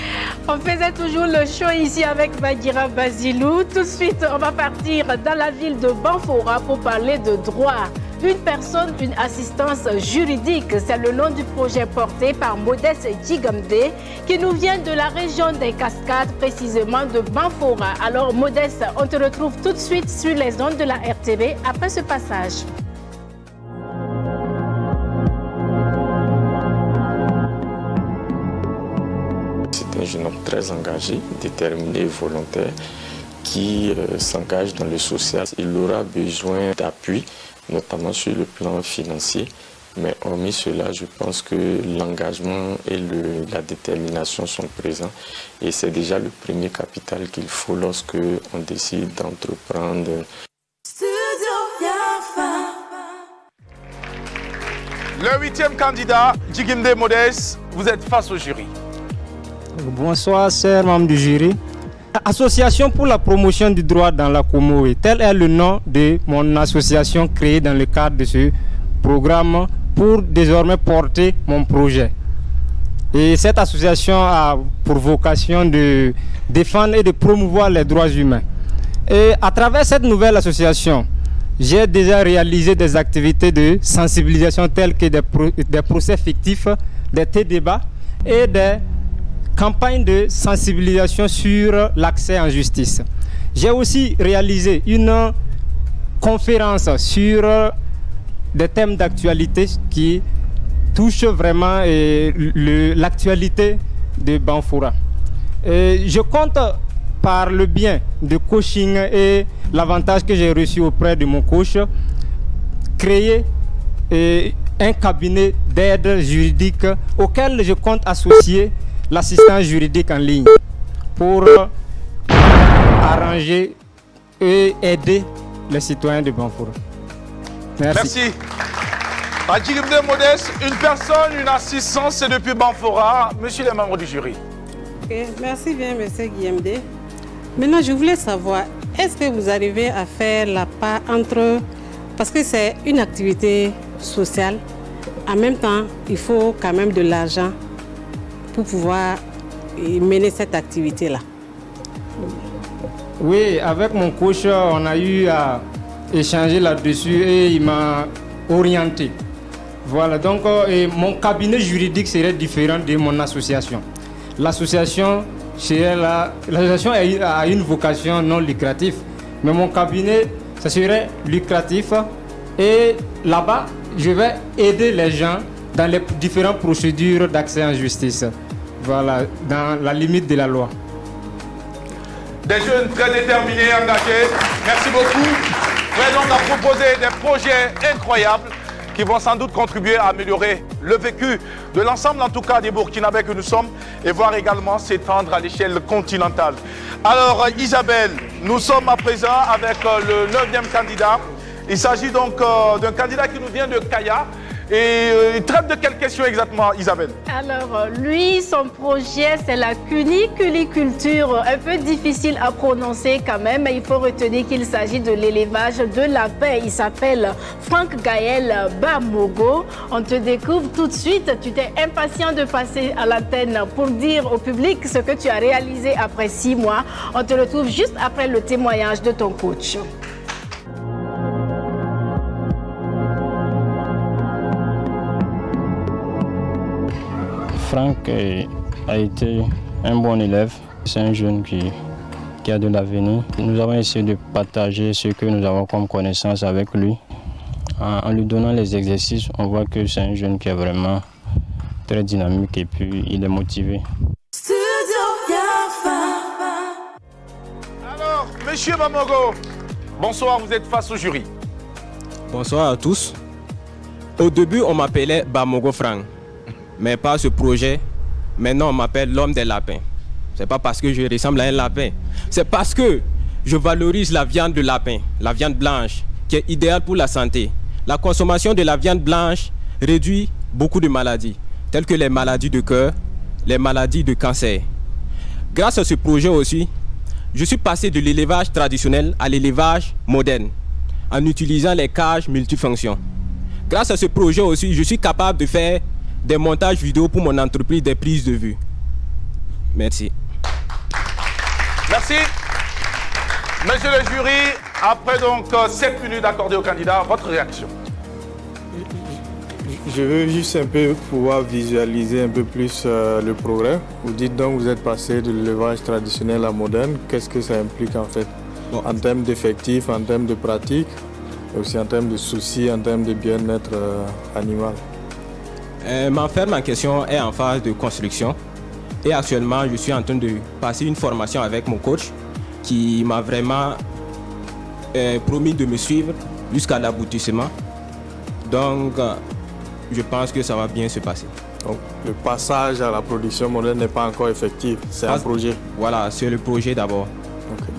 On faisait toujours le show ici avec Bagira Basilou. Tout de suite, on va partir dans la ville de Banfora pour parler de droit. Une personne, une assistance juridique, c'est le nom du projet porté par Modeste Djigamde qui nous vient de la région des Cascades, précisément de Banfora. Alors Modeste, on te retrouve tout de suite sur les ondes de la RTV après ce passage. C'est un jeune homme très engagé, déterminé, volontaire, qui s'engage dans le social. Il aura besoin d'appui, notamment sur le plan financier. Mais hormis cela, je pense que l'engagement et la détermination sont présents. Et c'est déjà le premier capital qu'il faut lorsque on décide d'entreprendre. Le 8e candidat, Djigamde Modeste, vous êtes face au jury. Bonsoir, chers membres du jury. Association pour la promotion du droit dans la Comoé, tel est le nom de mon association créée dans le cadre de ce programme pour désormais porter mon projet. Et cette association a pour vocation de défendre et de promouvoir les droits humains. Et à travers cette nouvelle association, j'ai déjà réalisé des activités de sensibilisation telles que des procès fictifs, des débats et des campagnes de sensibilisation sur l'accès en justice. J'ai aussi réalisé une conférence sur des thèmes d'actualité qui touchent vraiment l'actualité de Banfoura. Et je compte, par le bien de coaching et l'avantage que j'ai reçu auprès de mon coach, créer un cabinet d'aide juridique auquel je compte associer l'assistant juridique en ligne pour arranger et aider les citoyens de Banfoura. Merci. Adjigimde Modeste, une personne, une assistance, c'est depuis Banfoura. Monsieur les membres du jury. Okay, merci bien, monsieur Guillemde. Maintenant, je voulais savoir, est-ce que vous arrivez à faire la part entre... Parce que c'est une activité sociale, en même temps, il faut quand même de l'argent pour pouvoir mener cette activité-là. Oui, avec mon coach, on a eu à échanger là-dessus et il m'a orienté. Voilà, donc mon cabinet juridique serait différent de mon association. L'association a une vocation non lucrative, mais mon cabinet, ça serait lucratif. Et là-bas, je vais aider les gens dans les différentes procédures d'accès en justice. Voilà, dans la limite de la loi. Des jeunes très déterminés, engagés. Merci beaucoup. Prêts donc à proposer des projets incroyables qui vont sans doute contribuer à améliorer le vécu de l'ensemble, en tout cas, des Burkinabés que nous sommes, et voir également s'étendre à l'échelle continentale. Alors, Isabelle, nous sommes à présent avec le 9e candidat. Il s'agit donc d'un candidat qui nous vient de Kaya. Et il traite de quelle question exactement, Isabelle? Alors, lui, son projet, c'est la cuniculture. Un peu difficile à prononcer quand même, mais il faut retenir qu'il s'agit de l'élevage de lapins. Il s'appelle Franck Gaël Bamogo. On te découvre tout de suite. Tu t'es impatient de passer à l'antenne pour dire au public ce que tu as réalisé après 6 mois. On te retrouve juste après le témoignage de ton coach. Franck a été un bon élève, c'est un jeune qui a de l'avenir. Nous avons essayé de partager ce que nous avons comme connaissance avec lui. En lui donnant les exercices, on voit que c'est un jeune qui est vraiment très dynamique et puis il est motivé. Alors, monsieur Bamogo, bonsoir, vous êtes face au jury. Bonsoir à tous. Au début, on m'appelait Bamogo Franck. Mais pas ce projet. Maintenant, on m'appelle l'homme des lapins. C'est pas parce que je ressemble à un lapin. C'est parce que je valorise la viande de lapin, la viande blanche, qui est idéale pour la santé. La consommation de la viande blanche réduit beaucoup de maladies, telles que les maladies de cœur, les maladies de cancer. Grâce à ce projet aussi, je suis passé de l'élevage traditionnel à l'élevage moderne, en utilisant les cages multifonctions. Grâce à ce projet aussi, je suis capable de faire des montages vidéo pour mon entreprise, des prises de vue. Merci. Merci. Monsieur le jury, après donc 7 minutes accordées au candidat, votre réaction? Je veux juste un peu pouvoir visualiser un peu plus le progrès. Vous dites donc que vous êtes passé de l'élevage traditionnel à moderne. Qu'est-ce que ça implique en fait? En termes d'effectifs, en termes de pratiques, et aussi en termes de soucis, en termes de bien-être animal. Ma ferme en question est en phase de construction et actuellement je suis en train de passer une formation avec mon coach qui m'a vraiment promis de me suivre jusqu'à l'aboutissement. Donc je pense que ça va bien se passer. Donc, le passage à la production moderne n'est pas encore effectif, c'est un projet. Voilà, c'est le projet d'abord. Okay.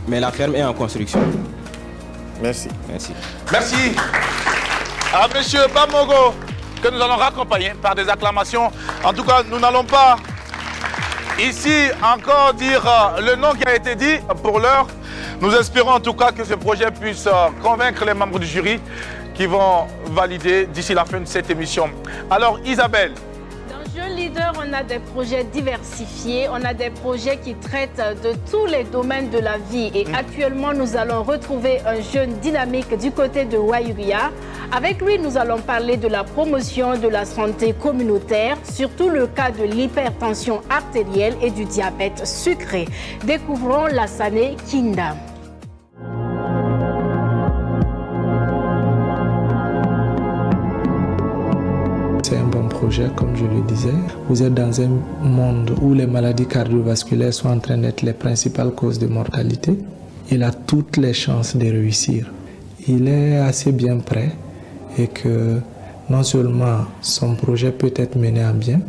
Mais la ferme est en construction. Merci. Merci. Merci. À monsieur Bamogo, que nous allons raccompagner par des acclamations. En tout cas, nous n'allons pas ici encore dire le nom qui a été dit pour l'heure. Nous espérons en tout cas que ce projet puisse convaincre les membres du jury qui vont valider d'ici la fin de cette émission. Alors Isabelle. Dans Jeunes Leaders, on a des projets diversifiés, on a des projets qui traitent de tous les domaines de la vie. Et actuellement, nous allons retrouver un jeune dynamique du côté de Wayuria. Avec lui, nous allons parler de la promotion de la santé communautaire, surtout le cas de l'hypertension artérielle et du diabète sucré. Découvrons Lassane Kinda. C'est un bon projet, comme je le disais. Vous êtes dans un monde où les maladies cardiovasculaires sont en train d'être les principales causes de mortalité. Il a toutes les chances de réussir. Il est assez bien prêt et que non seulement son projet peut être mené à bien,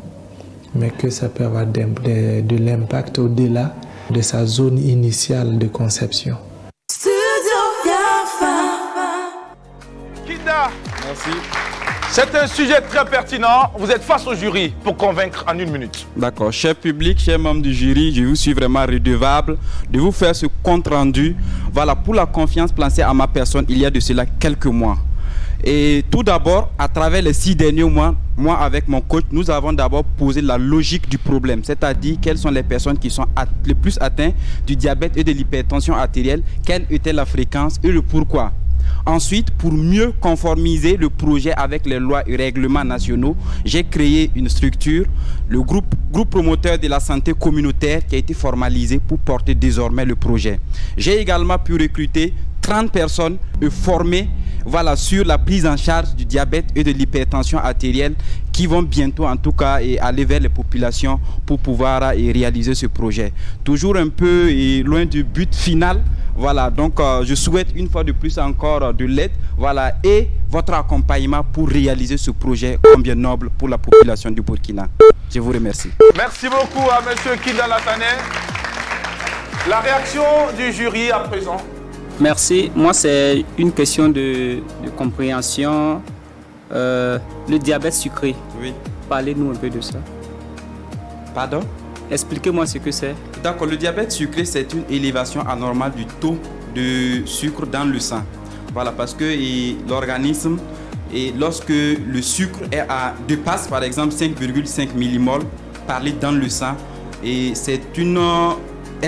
mais que ça peut avoir de l'impact au-delà de sa zone initiale de conception. Kinda, merci. C'est un sujet très pertinent. Vous êtes face au jury pour convaincre en 1 minute. D'accord. Cher public, chers membres du jury, je vous suis vraiment redevable de vous faire ce compte rendu. Voilà, pour la confiance placée à ma personne il y a de cela quelques mois. Et tout d'abord, à travers les 6 derniers mois, moi avec mon coach, nous avons d'abord posé la logique du problème, c'est-à-dire quelles sont les personnes qui sont les plus atteintes du diabète et de l'hypertension artérielle, quelle était la fréquence et le pourquoi. Ensuite, pour mieux conformiser le projet avec les lois et règlements nationaux, j'ai créé une structure, le groupe promoteur de la santé communautaire qui a été formalisé pour porter désormais le projet. J'ai également pu recruter 30 personnes et former sur la prise en charge du diabète et de l'hypertension artérielle qui vont bientôt en tout cas aller vers les populations pour pouvoir réaliser ce projet. Toujours un peu loin du but final. Voilà, donc je souhaite une fois de plus encore de l'aide, et votre accompagnement pour réaliser ce projet combien noble pour la population du Burkina. Je vous remercie. Merci beaucoup à M. Kinda Lassane. La réaction du jury à présent. Merci. Moi, c'est une question de compréhension. Le diabète sucré. Oui. Parlez-nous un peu de ça. Pardon? Expliquez-moi ce que c'est. D'accord, le diabète sucré, c'est une élévation anormale du taux de sucre dans le sang. Voilà, parce que l'organisme, lorsque le sucre dépasse par exemple 5,5 millimoles par litre dans le sang, elle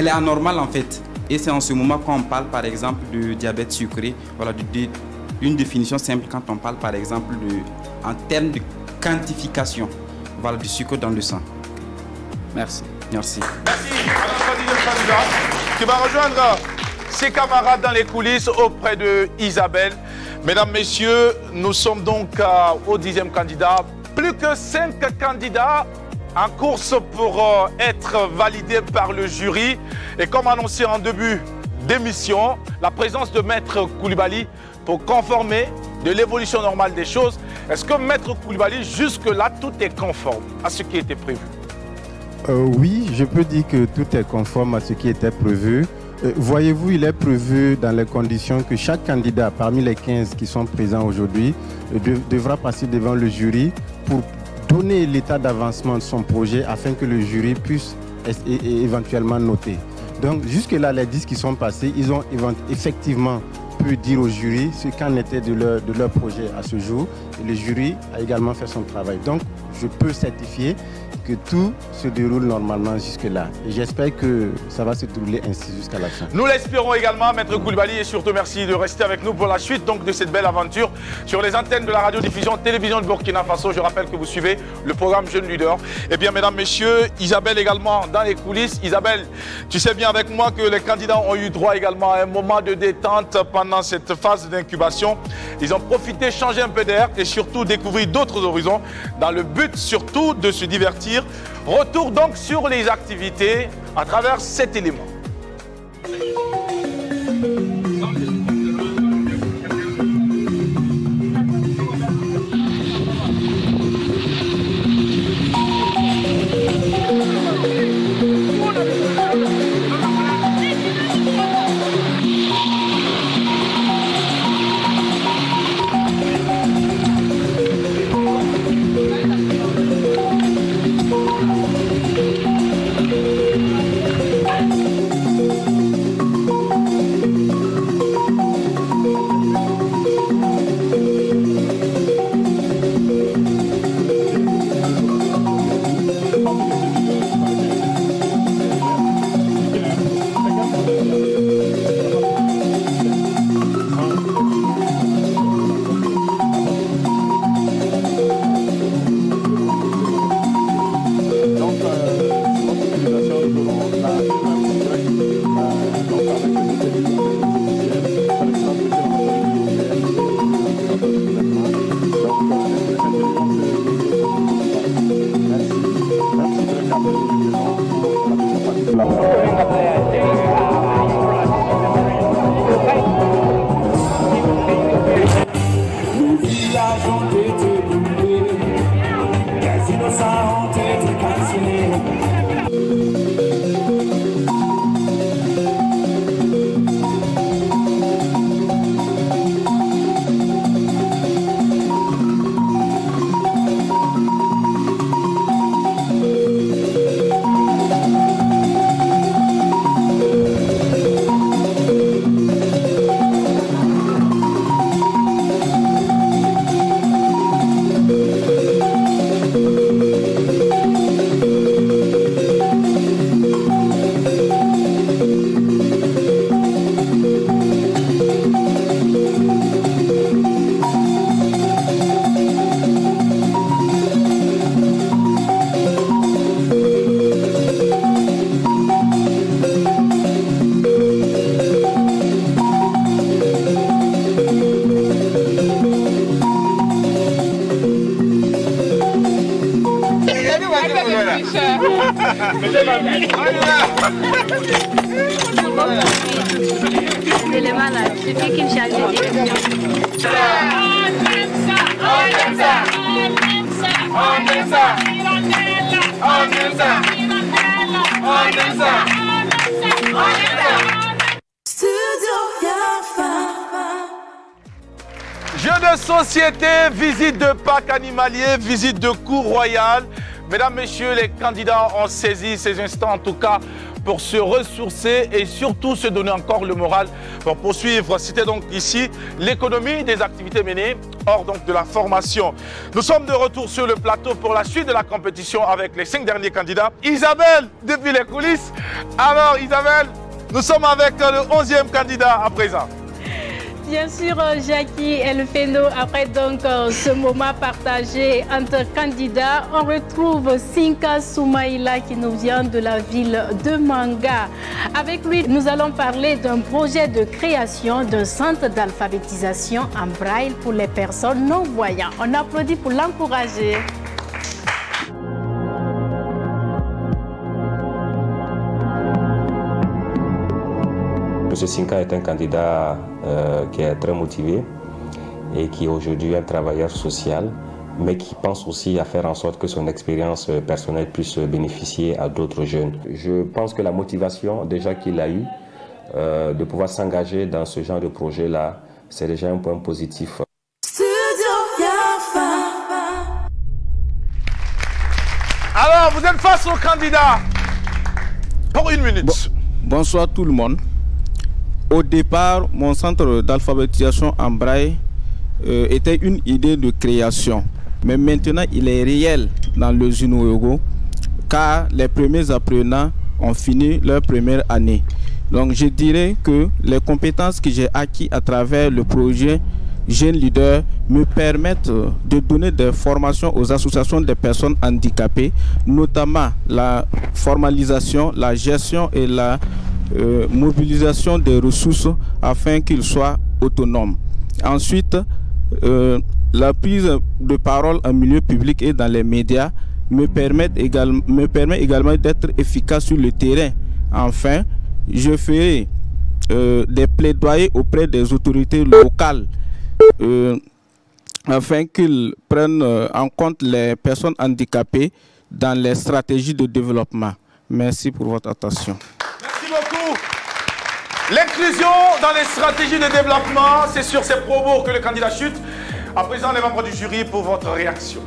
est anormale en fait. Et c'est en ce moment qu'on parle par exemple de diabète sucré. Voilà, une définition simple quand on parle par exemple en termes de quantification du sucre dans le sang. Merci. Merci. Merci à notre deuxième candidat qui va rejoindre ses camarades dans les coulisses auprès de Isabelle. Mesdames, Messieurs, nous sommes donc au 10e candidat. Plus que 5 candidats en course pour être validés par le jury. Et comme annoncé en début d'émission, la présence de Maître Koulibaly pour conformer de l'évolution normale des choses. Est-ce que Maître Koulibaly, jusque-là, tout est conforme à ce qui était prévu? Oui, je peux dire que tout est conforme à ce qui était prévu. Voyez-vous, il est prévu dans les conditions que chaque candidat parmi les 15 qui sont présents aujourd'hui devra passer devant le jury pour donner l'état d'avancement de son projet afin que le jury puisse éventuellement noter. Donc jusque-là, les 10 qui sont passés, ils ont effectivement pu dire au jury ce qu'en était de leur projet à ce jour. Et le jury a également fait son travail. Donc je peux certifier que tout se déroule normalement jusque-là. Et j'espère que ça va se dérouler ainsi jusqu'à la fin. Nous l'espérons également, Maître Koulibaly, et surtout merci de rester avec nous pour la suite donc, de cette belle aventure sur les antennes de la radiodiffusion télévision de Burkina Faso. Je rappelle que vous suivez le programme Jeunes Leaders. Eh bien, mesdames, messieurs, Isabelle également dans les coulisses. Isabelle, tu sais bien avec moi que les candidats ont eu droit également à un moment de détente pendant cette phase d'incubation. Ils ont profité, changer un peu d'air et surtout découvrir d'autres horizons dans le but surtout de se divertir. Retour donc sur les activités à travers cet élément. Jeu de société, visite de parc animalier, visite de cour royale. Mesdames, messieurs, les candidats ont saisi ces instants, en tout cas, pour se ressourcer et surtout se donner encore le moral pour poursuivre. C'était donc ici l'économie des activités menées hors donc de la formation. Nous sommes de retour sur le plateau pour la suite de la compétition avec les 5 derniers candidats. Isabelle, depuis les coulisses. Alors Isabelle, nous sommes avec le 11e candidat à présent. Bien sûr, Jackie Elfeno, après donc ce moment partagé entre candidats, on retrouve Sinka Soumaïla qui nous vient de la ville de Manga. Avec lui, nous allons parler d'un projet de création d'un centre d'alphabétisation en braille pour les personnes non-voyantes. On applaudit pour l'encourager. M. Sinka est un candidat qui est très motivé et qui est aujourd'hui un travailleur social, mais qui pense aussi à faire en sorte que son expérience personnelle puisse bénéficier à d'autres jeunes. Je pense que la motivation déjà qu'il a eue de pouvoir s'engager dans ce genre de projet-là, c'est déjà un point positif. Alors, vous êtes face au candidat pour 1 minute. Bonsoir tout le monde. Au départ, mon centre d'alphabétisation en braille était une idée de création. Mais maintenant, il est réel dans le Zinuogo, car les premiers apprenants ont fini leur première année. Donc, je dirais que les compétences que j'ai acquises à travers le projet Jeunes Leaders me permettent de donner des formations aux associations des personnes handicapées, notamment la formalisation, la gestion et la mobilisation des ressources afin qu'ils soient autonomes. Ensuite, la prise de parole en milieu public et dans les médias me permet également d'être efficace sur le terrain. Enfin, je ferai des plaidoyers auprès des autorités locales afin qu'ils prennent en compte les personnes handicapées dans les stratégies de développement. Merci pour votre attention. L'inclusion dans les stratégies de développement, c'est sur ces propos que le candidat chute. À présent, les membres du jury pour votre réaction.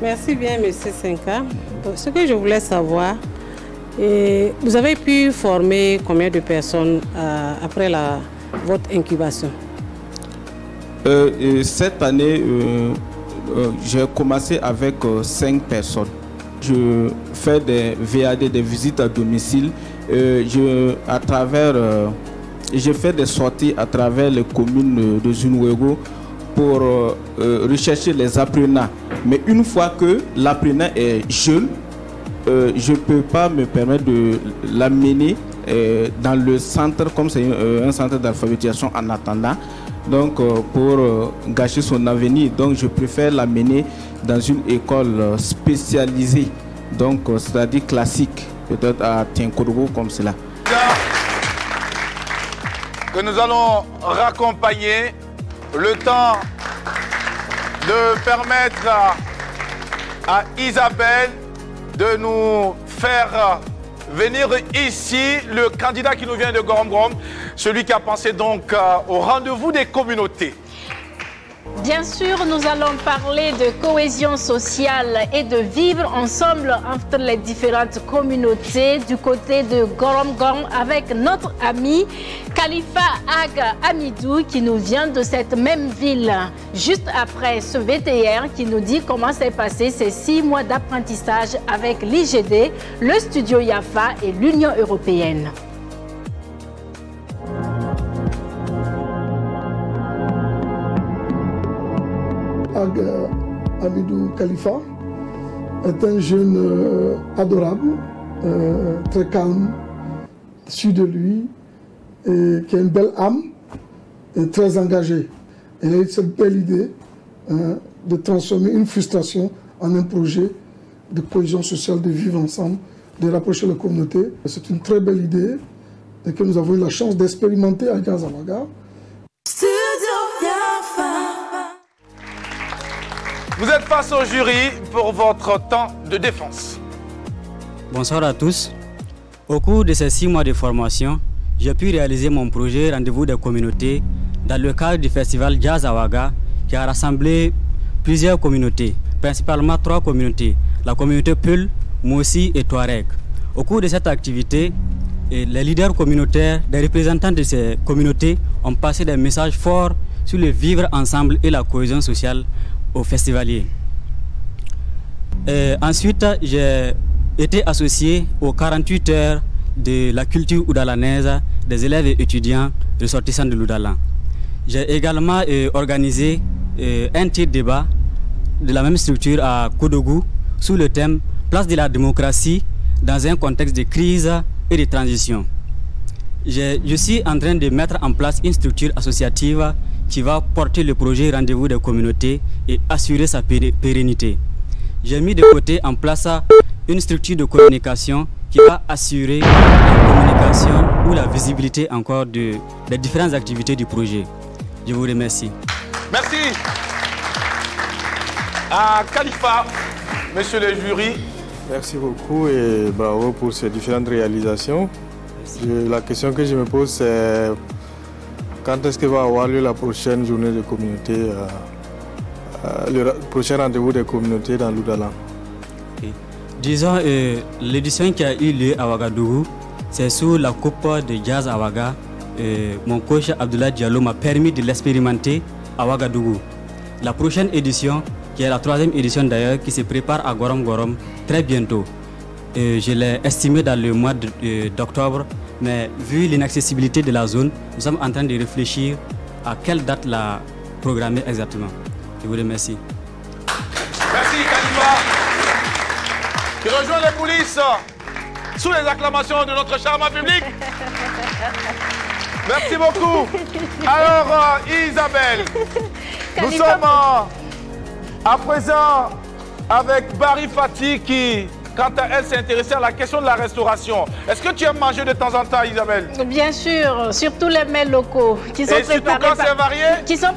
Merci bien, M. Sinka. Ce que je voulais savoir, vous avez pu former combien de personnes après votre incubation? Cette année, j'ai commencé avec 5 personnes. Je fais des VAD, des visites à domicile. J'ai fait des sorties à travers les communes de Zinuogo pour rechercher les apprenants. Mais une fois que l'apprenant est jeune, je ne peux pas me permettre de l'amener dans le centre, comme c'est un centre d'alphabétisation en attendant, donc pour gâcher son avenir. Donc je préfère l'amener dans une école spécialisée, donc c'est-à-dire classique, peut-être à Tienkourou comme cela. Que nous allons raccompagner le temps de permettre à Isabelle de nous faire venir ici le candidat qui nous vient de Gorom Gorom, celui qui a pensé donc au rendez-vous des communautés. Bien sûr, nous allons parler de cohésion sociale et de vivre ensemble entre les différentes communautés du côté de Gorom Gorom avec notre ami Khalifa Ag Amidou qui nous vient de cette même ville. Juste après ce VTR qui nous dit comment s'est passé ces 6 mois d'apprentissage avec l'IGD, le studio Yafa et l'Union européenne. Ag Amidou Khalifa est un jeune adorable, très calme, sûr de lui, et qui a une belle âme et très engagé. Il a eu cette belle idée de transformer une frustration en un projet de cohésion sociale, de vivre ensemble, de rapprocher les communautés. C'est une très belle idée et que nous avons eu la chance d'expérimenter à Diaz Awaga. Vous êtes face au jury pour votre temps de défense. Bonsoir à tous. Au cours de ces 6 mois de formation, j'ai pu réaliser mon projet Rendez-vous des communautés dans le cadre du festival Jazz Awaga qui a rassemblé plusieurs communautés, principalement 3 communautés, la communauté Peul, Mossi et Touareg. Au cours de cette activité, les leaders communautaires, des représentants de ces communautés ont passé des messages forts sur le vivre ensemble et la cohésion sociale aux festivaliers. Ensuite, j'ai été associé aux 48 heures de la culture oudalanaise des élèves et étudiants ressortissants de l'Oudalan. J'ai également organisé un petit débat de la même structure à Koudougou sous le thème « Place de la démocratie dans un contexte de crise et de transition ». Je suis en train de mettre en place une structure associative qui va porter le projet Rendez-vous des communautés et assurer sa pérennité. J'ai mis de côté en place une structure de communication qui va assurer la communication ou la visibilité encore des différentes activités du projet. Je vous remercie. Merci. À Khalifa, monsieur le jury. Merci beaucoup et bravo pour ces différentes réalisations. La question que je me pose, c'est quand est-ce que va avoir lieu la prochaine journée de communauté, le prochain rendez-vous des communautés dans l'Oudalan? Disons, l'édition qui a eu lieu à Ouagadougou, c'est sous la coupe de Jazz Awaga. Mon coach Abdoulaye Diallo m'a permis de l'expérimenter à Ouagadougou. La prochaine édition, qui est la 3e édition d'ailleurs, qui se prépare à Gorom Gorom très bientôt. Je l'ai estimé dans le mois d'octobre, mais vu l'inaccessibilité de la zone, nous sommes en train de réfléchir à quelle date la programmer exactement. Je vous remercie. Merci Khalifa, qui rejoint les coulisses sous les acclamations de notre charmant public. Merci beaucoup. Alors Isabelle, nous sommes à présent avec Barry Fati qui, quant à elle, s'est intéressée à la question de la restauration. Est-ce que tu aimes manger de temps en temps, Isabelle? Bien sûr, surtout les mets locaux qui sont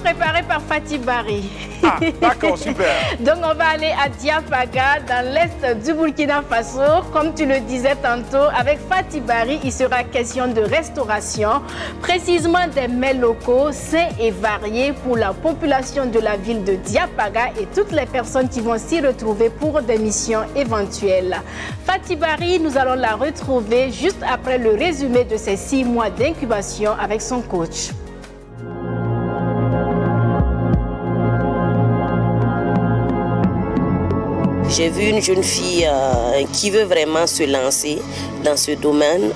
préparés par Fati Barry. Ah, d'accord, super. Donc on va aller à Diapaga, dans l'est du Burkina Faso. Comme tu le disais tantôt, avec Fati Barry, il sera question de restauration, précisément des mets locaux, sains et variés pour la population de la ville de Diapaga et toutes les personnes qui vont s'y retrouver pour des missions éventuelles. Fati Barry, nous allons la retrouver juste après le résumé de ces 6 mois d'incubation avec son coach. J'ai vu une jeune fille qui veut vraiment se lancer dans ce domaine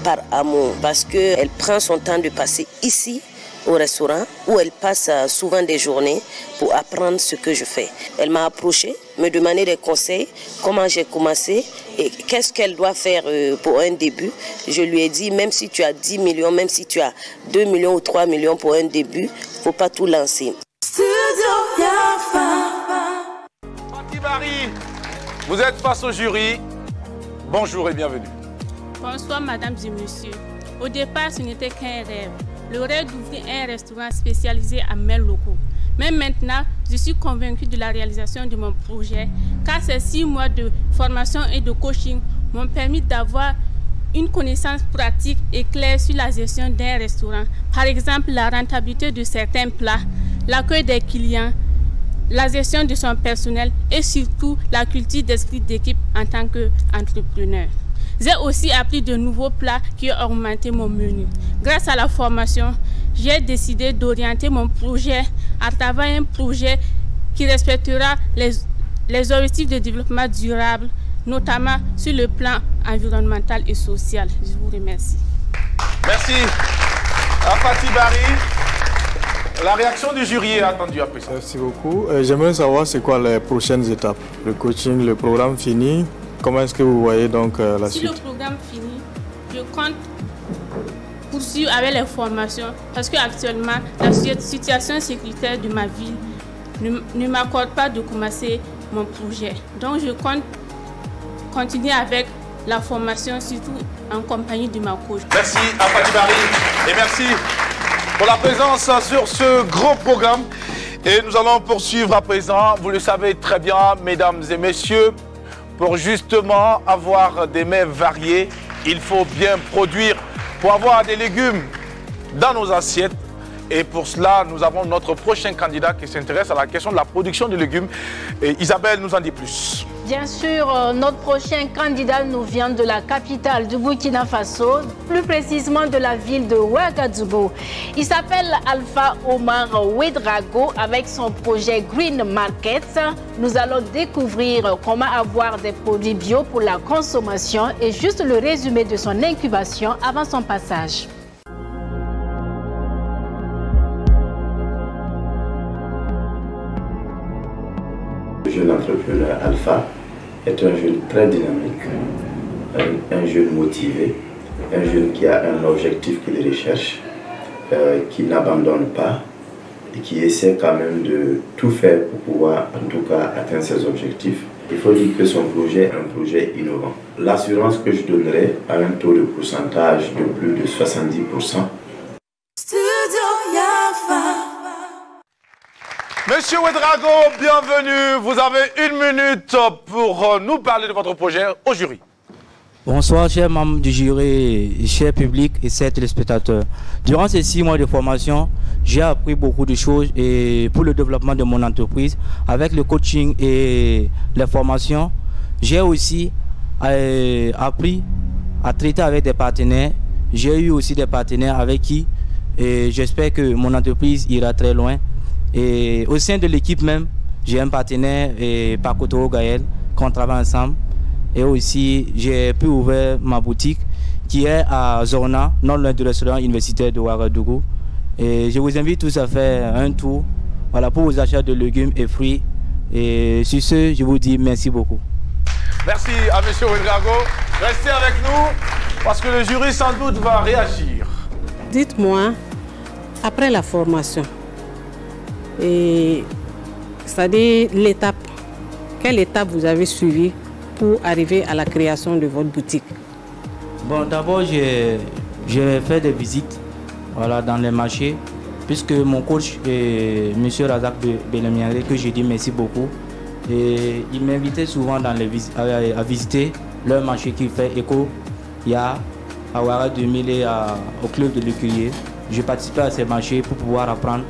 par amour, parce qu'elle prend son temps de passer ici au restaurant où elle passe souvent des journées pour apprendre ce que je fais. Elle m'a approché, me demandait des conseils, comment j'ai commencé et qu'est-ce qu'elle doit faire pour un début. Je lui ai dit, même si tu as 10 millions, même si tu as 2 millions ou 3 millions pour un début, il ne faut pas tout lancer. Fatih Barry, vous êtes face au jury. Bonjour et bienvenue. Bonsoir mesdames et messieurs. Au départ, ce n'était qu'un rêve. Le rêve d'ouvrir un restaurant spécialisé à mets locaux. Mais maintenant, je suis convaincue de la réalisation de mon projet, car ces 6 mois de formation et de coaching m'ont permis d'avoir une connaissance pratique et claire sur la gestion d'un restaurant. Par exemple, la rentabilité de certains plats, l'accueil des clients, la gestion de son personnel et surtout la culture d'esprit d'équipe en tant qu'entrepreneur. J'ai aussi appris de nouveaux plats qui ont augmenté mon menu. Grâce à la formation, j'ai décidé d'orienter mon projet à travers un projet qui respectera les objectifs de développement durable, notamment sur le plan environnemental et social. Je vous remercie. Merci à Fatih Barry. La réaction du jury est attendue après ça. Merci beaucoup. J'aimerais savoir c'est quoi les prochaines étapes. Le coaching, le programme fini. Comment est-ce que vous voyez donc la suite? Si le programme finit, je compte poursuivre avec les formations parce qu'actuellement, la situation sécuritaire de ma ville ne m'accorde pas de commencer mon projet. Donc je compte continuer avec la formation, surtout en compagnie de ma coach. Merci à Fatih Barry et merci pour la présence sur ce gros programme. Et nous allons poursuivre à présent, vous le savez très bien, mesdames et messieurs, pour justement avoir des mets variés, il faut bien produire. Pour avoir des légumes dans nos assiettes, et pour cela, nous avons notre prochain candidat qui s'intéresse à la question de la production de légumes. Et Isabelle nous en dit plus. Bien sûr, notre prochain candidat nous vient de la capitale du Burkina Faso, plus précisément de la ville de Ouagadougou. Il s'appelle Alpha Omar Ouedraogo avec son projet Green Market. Nous allons découvrir comment avoir des produits bio pour la consommation et juste le résumé de son incubation avant son passage. Le jeune entrepreneur Alpha est un jeune très dynamique, un jeune motivé, un jeune qui a un objectif qu'il recherche, qui n'abandonne pas et qui essaie quand même de tout faire pour pouvoir en tout cas atteindre ses objectifs. Il faut dire que son projet est un projet innovant. L'assurance que je donnerais a un taux de pourcentage de plus de 70%. Monsieur Ouedraogo, bienvenue. Vous avez 1 minute pour nous parler de votre projet au jury. Bonsoir, chers membres du jury, chers publics et chers téléspectateurs. Durant ces 6 mois de formation, j'ai appris beaucoup de choses et pour le développement de mon entreprise. Avec le coaching et les formations, j'ai aussi appris à traiter avec des partenaires. J'ai eu aussi des partenaires avec qui j'espère que mon entreprise ira très loin. Et au sein de l'équipe même, j'ai un partenaire, Pakotoro Gaël, qu'on travaille ensemble. Et aussi, j'ai pu ouvrir ma boutique qui est à Zorna, non loin du restaurant universitaire de Ouagadougou. Et je vous invite tous à faire un tour pour vos achats de légumes et fruits. Et sur ce, je vous dis merci beaucoup. Merci à M. Ouedraogo. Restez avec nous parce que le jury sans doute va réagir. Dites-moi, après la formation, c'est-à-dire l'étape, quelle étape vous avez suivie pour arriver à la création de votre boutique? Bon, d'abord, j'ai fait des visites dans les marchés, puisque mon coach, M. Razak Belemiare, que j'ai dit merci beaucoup, et il m'invitait souvent à visiter leur marché qui fait écho. Il y a à Ouara 2000 et au club de l'écuyer. Je participais à ces marchés pour pouvoir apprendre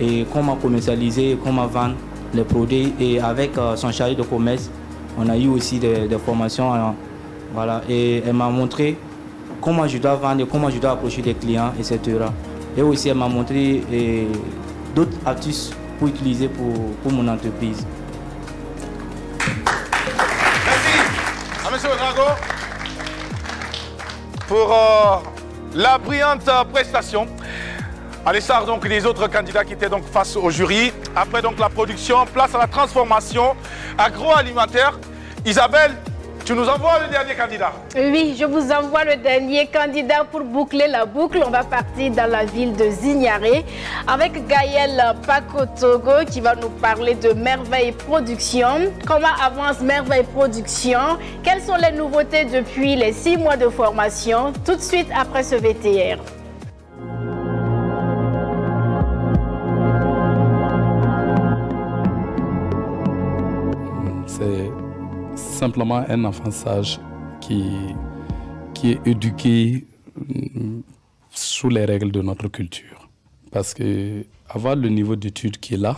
et comment commercialiser, comment vendre les produits. Et avec son chargé de commerce, on a eu aussi des formations. Et elle m'a montré comment je dois vendre, comment je dois approcher des clients, etc. Et aussi, elle m'a montré d'autres astuces pour utiliser pour mon entreprise. Merci à M. Ouedraogo pour la brillante prestation. À l'instar donc les autres candidats qui étaient donc face au jury. Après donc la production, place à la transformation agroalimentaire. Isabelle, tu nous envoies le dernier candidat. Oui, je vous envoie le dernier candidat pour boucler la boucle. On va partir dans la ville de Zignaré avec Gaël Pakotogo qui va nous parler de Merveille Production. Comment avance Merveille Production? Quelles sont les nouveautés depuis les 6 mois de formation? Tout de suite après ce VTR. C'est simplement un enfant sage qui est éduqué sous les règles de notre culture. Parce que avoir le niveau d'études qu'il a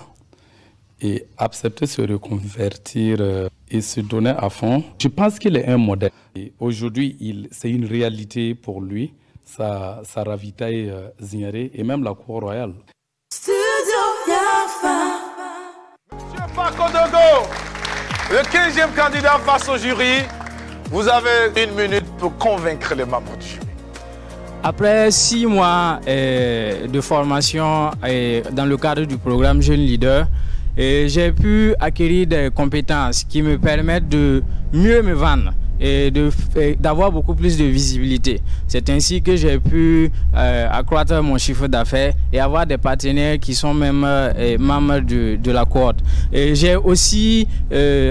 et accepter de se reconvertir et se donner à fond, je pense qu'il est un modèle. Aujourd'hui, c'est une réalité pour lui. Ça ravitaille Zignaré et même la cour royale. Monsieur Pakotogo, le 15e candidat face au jury, vous avez 1 minute pour convaincre les membres du jury. Après 6 mois de formation dans le cadre du programme Jeune Leader, j'ai pu acquérir des compétences qui me permettent de mieux me vendre et d'avoir beaucoup plus de visibilité. C'est ainsi que j'ai pu accroître mon chiffre d'affaires et avoir des partenaires qui sont même membres de la cohorte. J'ai aussi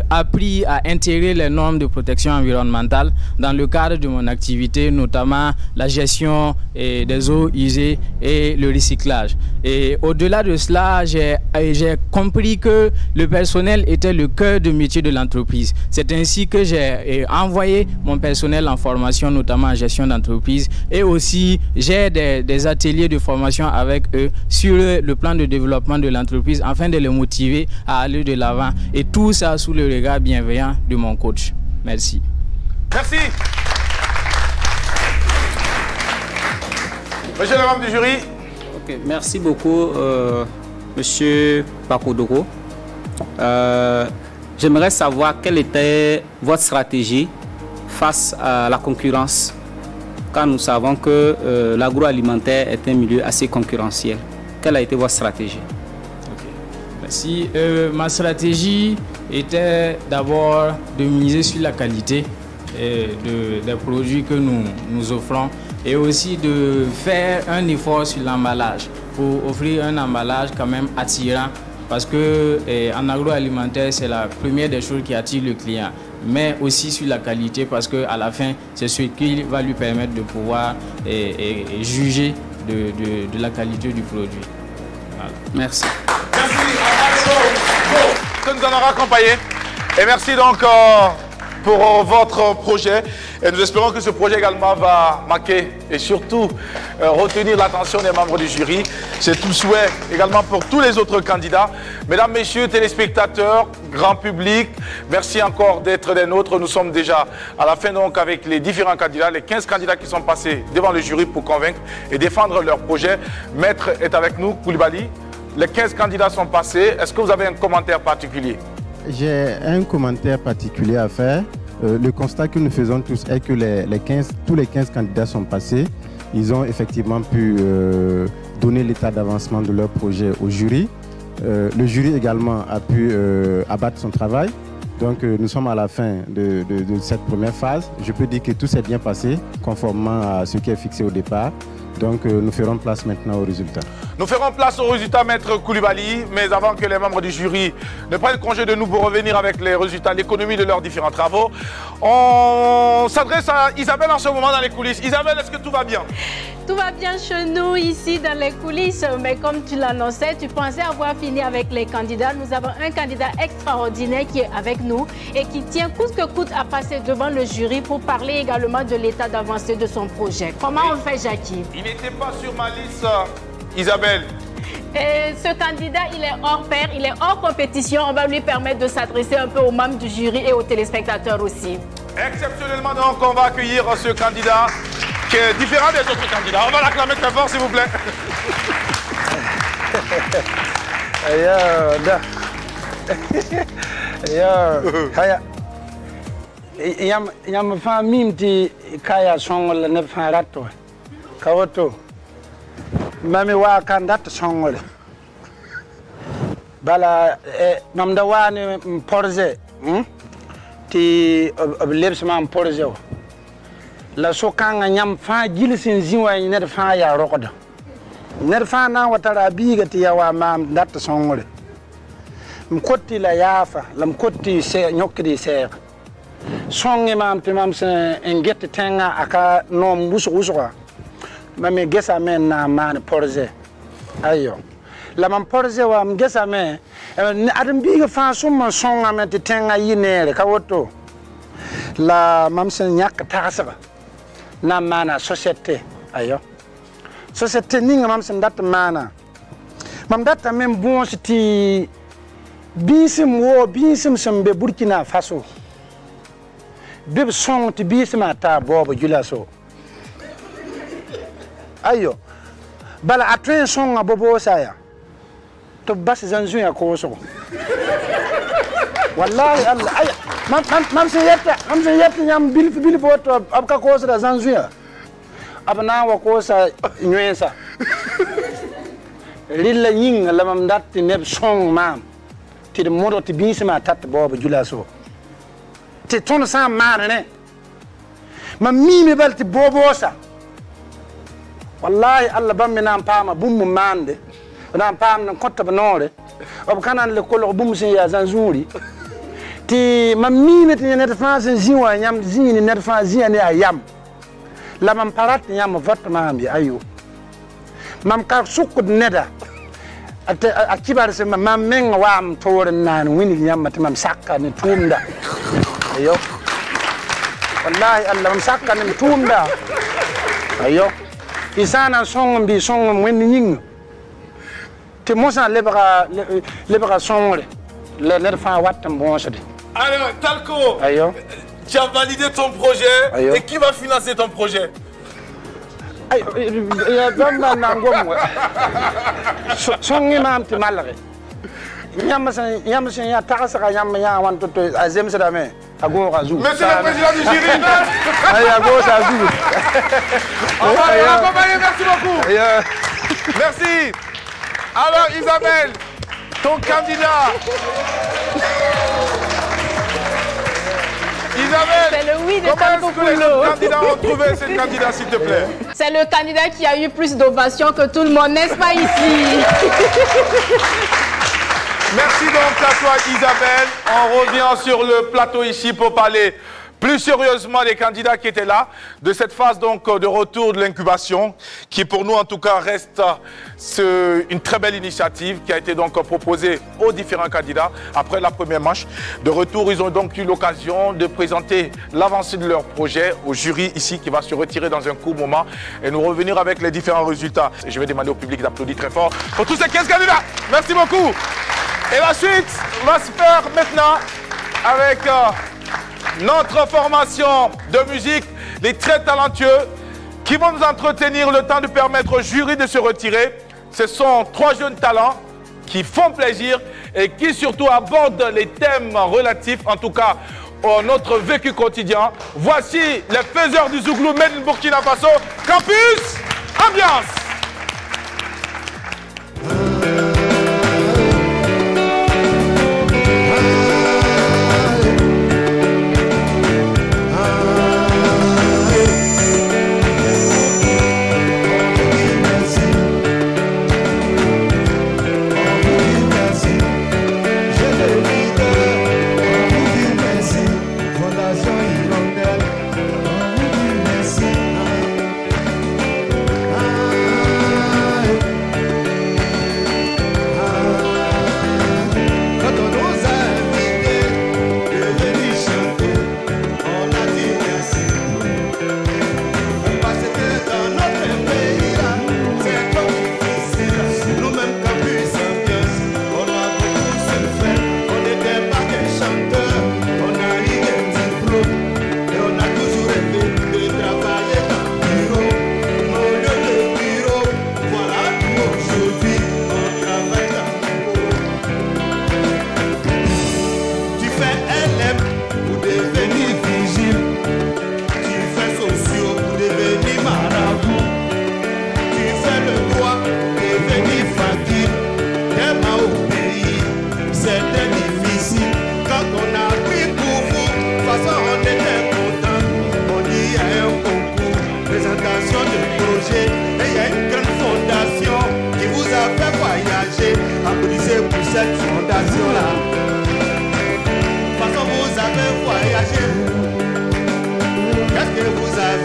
appris à intégrer les normes de protection environnementale dans le cadre de mon activité, notamment la gestion des eaux usées et le recyclage. Et au-delà de cela, j'ai compris que le personnel était le cœur de métier de l'entreprise. C'est ainsi que j'ai envoyé mon personnel en formation, notamment en gestion d'entreprise, et aussi j'ai des ateliers de formation avec eux sur le plan de développement de l'entreprise afin de les motiver à aller de l'avant, et tout ça sous le regard bienveillant de mon coach. Merci. Merci. Monsieur le membre du jury. Ok, merci beaucoup, Monsieur Pakotogo. J'aimerais savoir quelle était votre stratégie face à la concurrence, car nous savons que l'agroalimentaire est un milieu assez concurrentiel. Quelle a été votre stratégie? Merci. Ma stratégie était d'abord de miser sur la qualité des produits que nous offrons, et aussi de faire un effort sur l'emballage pour offrir un emballage quand même attirant, parce que en agroalimentaire, c'est la première des choses qui attire le client, mais aussi sur la qualité, parce qu'à la fin, c'est ce qui va lui permettre de pouvoir juger de la qualité du produit. Voilà. Merci. Merci. Que nous allons raccompagner. Et merci donc pour votre projet. Et nous espérons que ce projet également va marquer et surtout retenir l'attention des membres du jury. C'est tout souhait également pour tous les autres candidats. Mesdames, messieurs, téléspectateurs, grand public, merci encore d'être des nôtres. Nous sommes déjà à la fin donc avec les différents candidats, les 15 candidats qui sont passés devant le jury pour convaincre et défendre leur projet. Maître est avec nous, Koulibaly. Les 15 candidats sont passés. Est-ce que vous avez un commentaire particulier? J'ai un commentaire particulier à faire. Le constat que nous faisons tous est que tous les 15 candidats sont passés. Ils ont effectivement pu donner l'état d'avancement de leur projet au jury. Le jury également a pu abattre son travail. Donc nous sommes à la fin de cette première phase. Je peux dire que tout s'est bien passé, conformément à ce qui est fixé au départ. Donc nous ferons place maintenant aux résultats. Nous ferons place aux résultats, Maître Koulibaly, mais avant que les membres du jury ne prennent congé de nous pour revenir avec les résultats, l'économie de leurs différents travaux, on s'adresse à Isabelle en ce moment dans les coulisses. Isabelle, est-ce que tout va bien? Tout va bien chez nous ici dans les coulisses, mais comme tu l'annonçais, tu pensais avoir fini avec les candidats. Nous avons un candidat extraordinaire qui est avec nous et qui tient coûte que coûte à passer devant le jury pour parler également de l'état d'avancée de son projet. Comment on fait, Jackie? Il n'était pas sur ma liste, Isabelle. Et ce candidat, il est hors pair, il est hors compétition. On va lui permettre de s'adresser un peu aux membres du jury et aux téléspectateurs aussi. Exceptionnellement, donc, on va accueillir ce candidat qui est différent des autres candidats. On va l'acclamer très fort, s'il vous plaît. mami wa kan dat songole bala mam da wani projet ti lebs mam projet la so kan nyam fa gilsin ziwa ne fa ya rokoda ne fa na watara biga ti ya wa mam dat songole mkotti la yafa lam kotti se nyokri se songe mam te mam se engette tenga aka nom busu mami gesa men na man projet ayo la man projet wa gesa men adam biga fa summa songa men te tenga yinere ka woto la mam se nyak taasa na mana société ayo société ninga mam se dat mana mam data men bon ti bisim sembe Burkina Faso bib song ti bisim ata bobo julaso ayo bala atren song abobo saya to bas zanzu ya ko so wallahi allah ay mam se yetta nyam bil foto abka ko so da zanzu ya abna wa ko sa nyensa lilla yin la mam datti neb song mam ti de modo ti bisima tat bobo julaso ti ton sa marne ma mimi balti bobo sa wallahi allah bammi nan pama bum mande nan pam nan kotta banore ob kanan le kolo bum sin ya zanzuri ti ma mimi ti net france ziwa nyam zini net france zini ayam la mam parat nyam vote mambi ayo mam ka sukud neda a kibar se mam men wam toren nan wini nyam mam sakka ni tumda ayo wallahi allah mam sakka ni tumda ayo isana song bi song wini nying te mosa lebra songre le nerfa watam bonsade. Alors Talco, tu as validé ton projet et qui va financer ton projet? Songi mam ti malare yam sen ya tarasa yam ya wan to azem sedame ago razu monsieur le président du jury ago razu merci beaucoup merci. Alors Isabelle, ton candidat Isabelle, c'est le oui de comment est-ce que les autres candidats ont trouvé ce candidat, s'il te plaît? C'est le candidat qui a eu plus d'ovations que tout le monde, n'est-ce pas ici? Merci donc à toi Isabelle. On revient sur le plateau ici pour parler plus sérieusement des candidats qui étaient là, de cette phase donc de retour de l'incubation, qui pour nous en tout cas reste une très belle initiative qui a été donc proposée aux différents candidats après la première manche. De retour, ils ont donc eu l'occasion de présenter l'avancée de leur projet au jury ici qui va se retirer dans un court moment et nous revenir avec les différents résultats. Et je vais demander au public d'applaudir très fort pour tous ces 15 candidats. Merci beaucoup. Et la suite va se faire maintenant avec notre formation de musique, les très talentueux qui vont nous entretenir le temps de permettre au jury de se retirer. Ce sont 3 jeunes talents qui font plaisir et qui surtout abordent les thèmes relatifs, en tout cas, à notre vécu quotidien. Voici les faiseurs du Zouglou Made in Burkina Faso, Campus Ambiance. Fondation Hirondelle, on vous dit merci.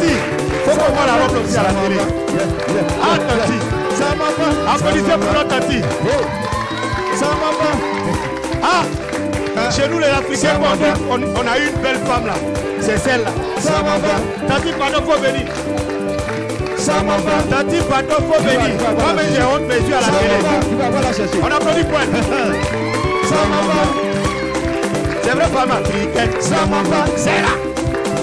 Tati, faut qu'on voit la robe aussi à la télé. Ah, Tati, ça m'a pas. Applaudissez pour notre Tati. Ça m'a pas. Ah, chez nous les Africains, on a une belle femme là. C'est celle-là. Ça m'a pas. Tati, pardon, faut venir. Ça m'a pas. Tati, pardon, faut venir. Moi, mais j'ai honte, mes yeux à la télé. On applaudit pour elle. Ça m'a pas. C'est vrai, femme africaine. Ça m'a pas. C'est là.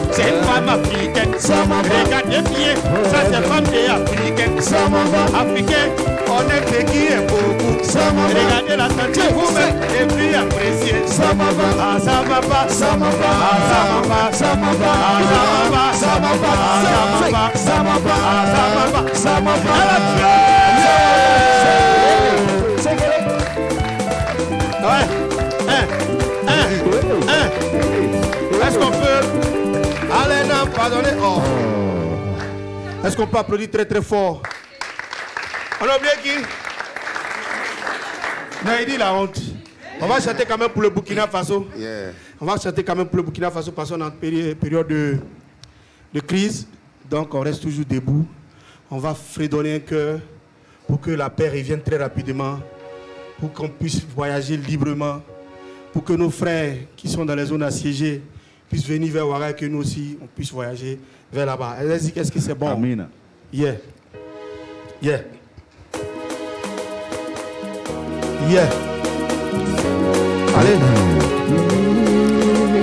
C'est une femme africaine. Regardez bien, ça c'est femme africaine. Africain, on est ce qui est beaucoup. Regardez la santé, vous-même, et puis appréciez. Ah, ça va pas, ça va pas, ça va pas, ça va pas, ça va pas, ça va pas, ça va pas, Est-ce qu'on peut... Allez, non, pardonnez. Oh. Est-ce qu'on peut applaudir très très fort? On a oublié qui? Non, il dit la honte. On va chanter quand même pour le Burkina Faso. Yeah. On va chanter quand même pour le Burkina Faso parce qu'on est en période de crise. Donc on reste toujours debout. On va fredonner un cœur pour que la paix revienne très rapidement. Pour qu'on puisse voyager librement. Pour que nos frères qui sont dans les zones assiégées puissent venir vers Ouaga et que nous aussi, on puisse voyager vers là-bas. Allez-y, qu'est-ce que c'est bon? Amina. Yeah. Yeah. Yeah. Allez.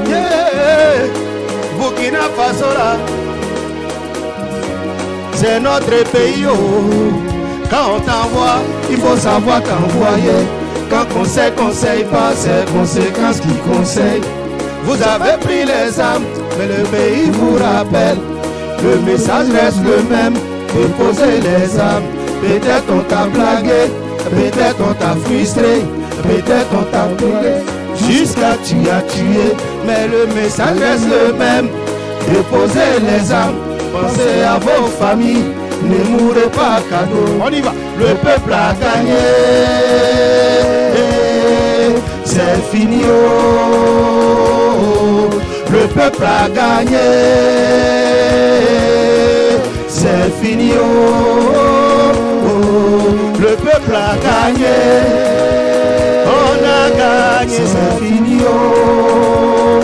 Yeah. Burkina Faso là. C'est notre pays. Oh. Quand on t'envoie, il faut savoir qu'envoyer. Quand conseille pas, c'est conséquences qui conseillent. Vous avez pris les armes, mais le pays vous rappelle. Le message reste le même, déposez les armes. Peut-être on t'a blagué, peut-être on t'a frustré, peut-être on t'a brûlé, jusqu'à tu as tué. Mais le message reste le même, déposez les armes. Pensez à vos familles, ne mourrez pas cadeau. On y va, le peuple a gagné. C'est fini, oh. Le peuple a gagné. C'est fini, oh. Le peuple a gagné. On a gagné, c'est fini, oh.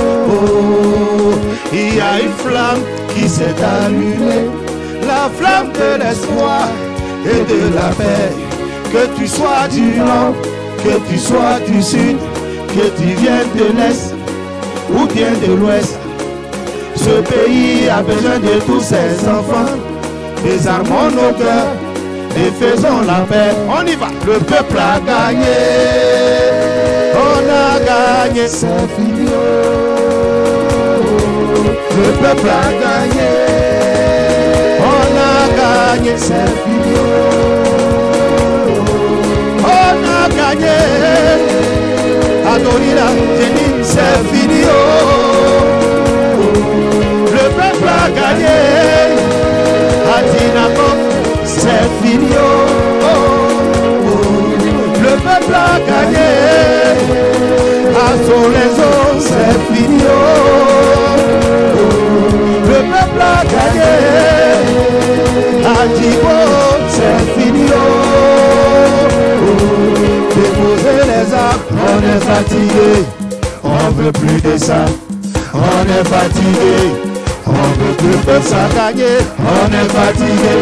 Il y a une flamme qui s'est allumée, la flamme de l'espoir et de la paix. Que tu sois du nord, que tu sois du sud, que tu viennes de l'Est ou bien de l'Ouest, ce pays a besoin de tous ses enfants. Désarmons nos cœurs et faisons la paix. On y va. Le peuple a gagné. On a gagné. C'est fini. Le peuple a gagné. On a gagné. C'est fini. On a gagné. Adorila, j'ai dit c'est fini. Le peuple a gagné. Adinako, c'est fini. Le peuple a gagné. Azolezo, c'est fini. Le peuple a gagné. Adibo, c'est fini. Déposer les armes, on est fatigué, on veut plus de ça, on est fatigué, on veut plus de ça gagner, on est fatigué,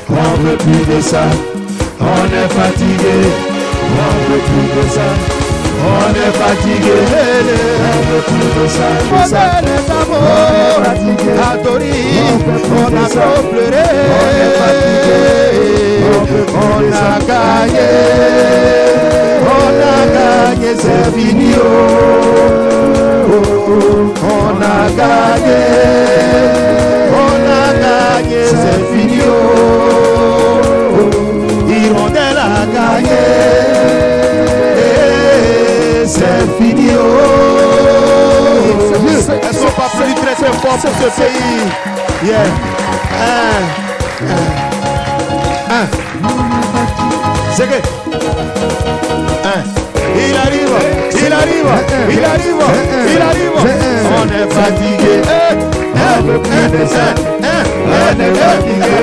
on veut plus de ça, on est fatigué, on veut plus de ça, on est fatigué, on veut plus de ça, on est fatigué, Adori, on a trop pleuré, on a gagné. On a gagné, c'est fini. On a gagné. On a gagné, c'est fini. Hirondelle a gagné. C'est fini. Est-ce qu'on peut plus très très fort pour ce pays? Yeah. C'est que il arrive, il arrive, il arrive, il arrive. On est fatigué, on veut plus de ça. On est fatigué,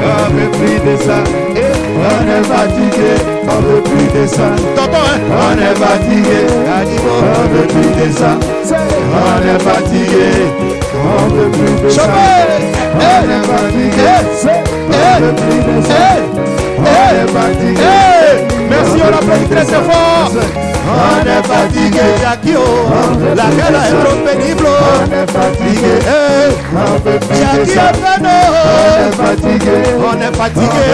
on veut plus de ça. On est fatigué, on veut plus de ça. On est fatigué, on veut plus de ça. On est fatigué, on veut plus de ça. On est fatigué, on veut plus de ça. On est fatigué. Merci, on applaudit très fort. On est fatigué, Jackie, la gueule est trop pénible. On est fatigué, Jackie on est fatigué, on est fatigué.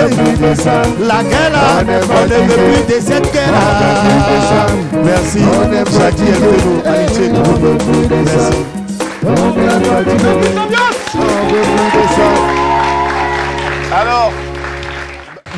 La gueule, on ne veut plus de cette gueule. Merci, Jackie et nous, merci. On est fatigué, on veut plus de ça. Alors,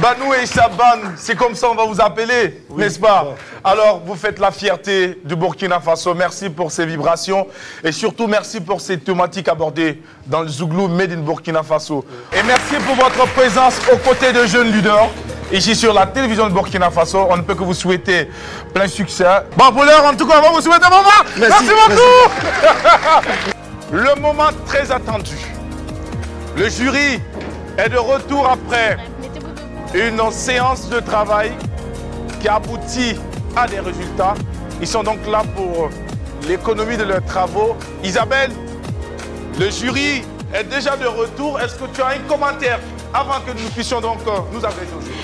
Banou et Chaban, c'est comme ça on va vous appeler, n'est-ce pas? Alors, vous faites la fierté du Burkina Faso. Merci pour ces vibrations et surtout merci pour ces thématiques abordées dans le Zouglou Made in Burkina Faso. Et merci pour votre présence aux côtés de jeunes leaders ici sur la télévision de Burkina Faso. On ne peut que vous souhaiter plein succès. Bon, pour l'heure, en tout cas, on va vous souhaiter un moment. Merci beaucoup. Le moment très attendu. Le jury est de retour après une séance de travail qui aboutit à des résultats. Ils sont donc là pour l'économie de leurs travaux. Isabelle, le jury est déjà de retour. Est-ce que tu as un commentaire avant que nous puissions donc nous adresser au jury?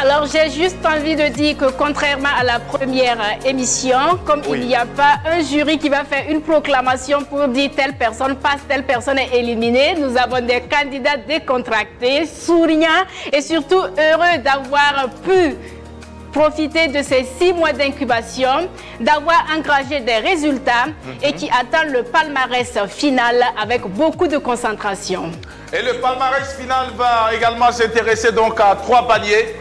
Alors, j'ai juste envie de dire que contrairement à la première émission, comme il n'y a pas un jury qui va faire une proclamation pour dire telle personne passe, telle personne est éliminée, nous avons des candidats décontractés, souriants et surtout heureux d'avoir pu profiter de ces 6 mois d'incubation, d'avoir engagé des résultats et qui attendent le palmarès final avec beaucoup de concentration. Et le palmarès final va également s'intéresser donc à 3 paniers.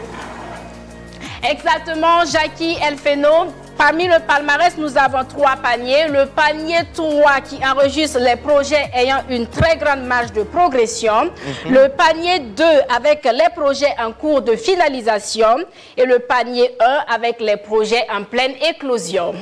Exactement, Jackie Elfeno. Parmi le palmarès, nous avons 3 paniers. Le panier 3 qui enregistre les projets ayant une très grande marge de progression. Le panier 2 avec les projets en cours de finalisation. Et le panier 1 avec les projets en pleine éclosion.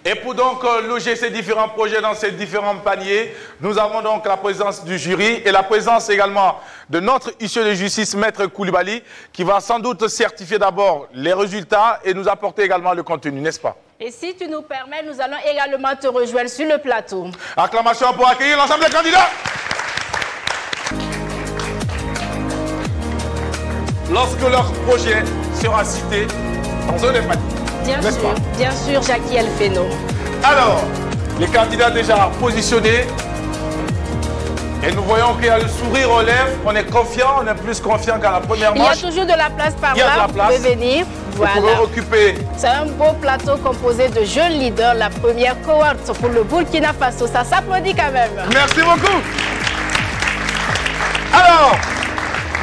Et pour donc loger ces différents projets dans ces différents paniers, nous avons donc la présence du jury et la présence également de notre huissier de justice, Maître Koulibaly, qui va sans doute certifier d'abord les résultats et nous apporter également le contenu, n'est-ce pas? Et si tu nous permets, nous allons également te rejoindre sur le plateau. Acclamation pour accueillir l'ensemble des candidats. Lorsque leur projet sera cité dans un des paniers. Bien sûr, Jackie Elfeno. Alors, les candidats déjà positionnés. Et nous voyons qu'il y a le sourire aux lèvres. On est confiant, on est plus confiant qu'à la première manche. Il y a toujours de la place par là. Il y a de la place. Vous pouvez venir. Voilà. Vous pouvez occuper. C'est un beau plateau composé de jeunes leaders. La première cohorte pour le Burkina Faso. Ça s'applaudit quand même. Merci beaucoup. Alors,